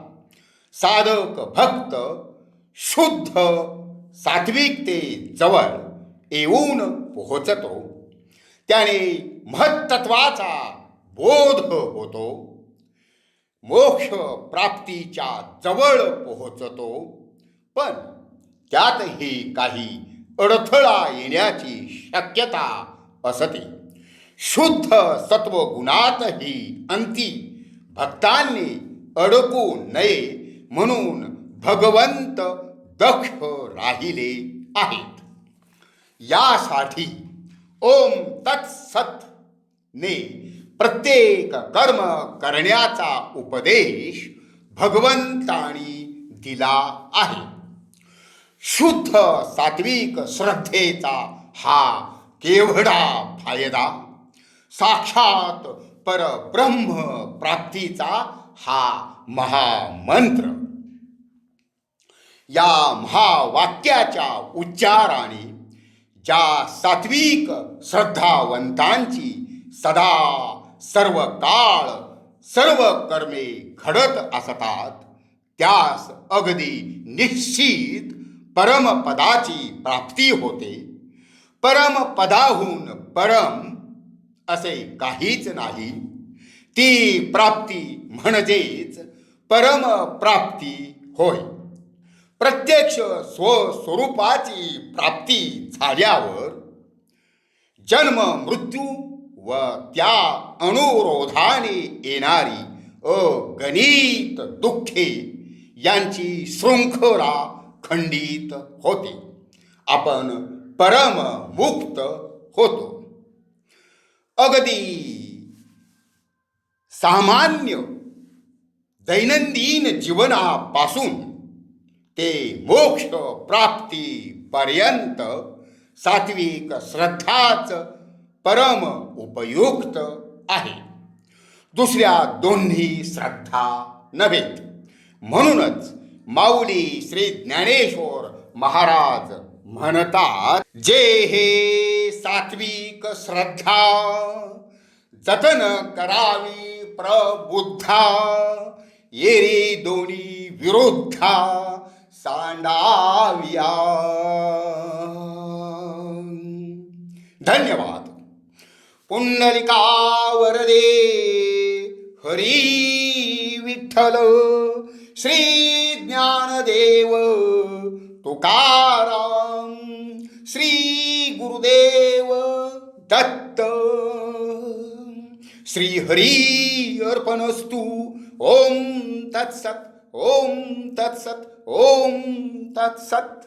साधक भक्त शुद्ध सात्विकते जवळ येऊन पोहोचतो. त्याने महत्त्वाचा बोध होतो. मोक्ष प्राप्तीच्या जवळ पोहोचतो. पण त्यातही काही अडथळा येण्याची शक्यता असते. शुद्ध सत्वगुणातही अंती भक्तांनी अडकू नये म्हणून भगवंत दक्ष राहिले आहेत. यासाठी ओम तत्सत ने प्रत्येक कर्म करण्याचा उपदेश भगवंतानी दिला आहे. शुद्ध सात्विक श्रद्धेचा हा केवढा फायदा. साक्षात परब्रह्म प्राप्तीचा हा महामंत्र. या महावाक्याच्या उच्चाराने ज्या सात्विक श्रद्धावंतांची सदा सर्व काळ सर्व कर्मे घडत असतात त्यास अगदी निश्चित परमपदाची प्राप्ती होते. परमपदाहून परम असे काहीच नाही. ती प्राप्ती म्हणजेच परमप्राप्ती होय. प्रत्यक्ष स्वस्वरूपाची प्राप्ती झाल्यावर जन्म मृत्यू व त्या अनुरोधाने येणारी अगणित दुःखे यांची शृंखला खंडित होते. आपण परममुक्त होतो. अगदी सामान्य दैनंदिन जीवनापासून ते मोक्ष प्राप्तीपर्यंत सात्विक श्रद्धाच परम उपयुक्त आहे. दुसऱ्या दोन्ही श्रद्धा नव्हेत. म्हणूनच माऊली श्री ज्ञानेश्वर महाराज म्हणतात, जे हे सात्विक श्रद्धा जतन करावी प्रबुद्धा, येरी दोन्ही विरुद्धा सांडाविया. धन्यवाद. पुंडलिका वरदे हरी विठ्ठल. श्री ज्ञानदेव तुकाराम. श्री गुरुदेव दत्त. श्री हरी अर्पणस्तु. ओम तत्सत. ओम तत्सत. ओम तत्सत.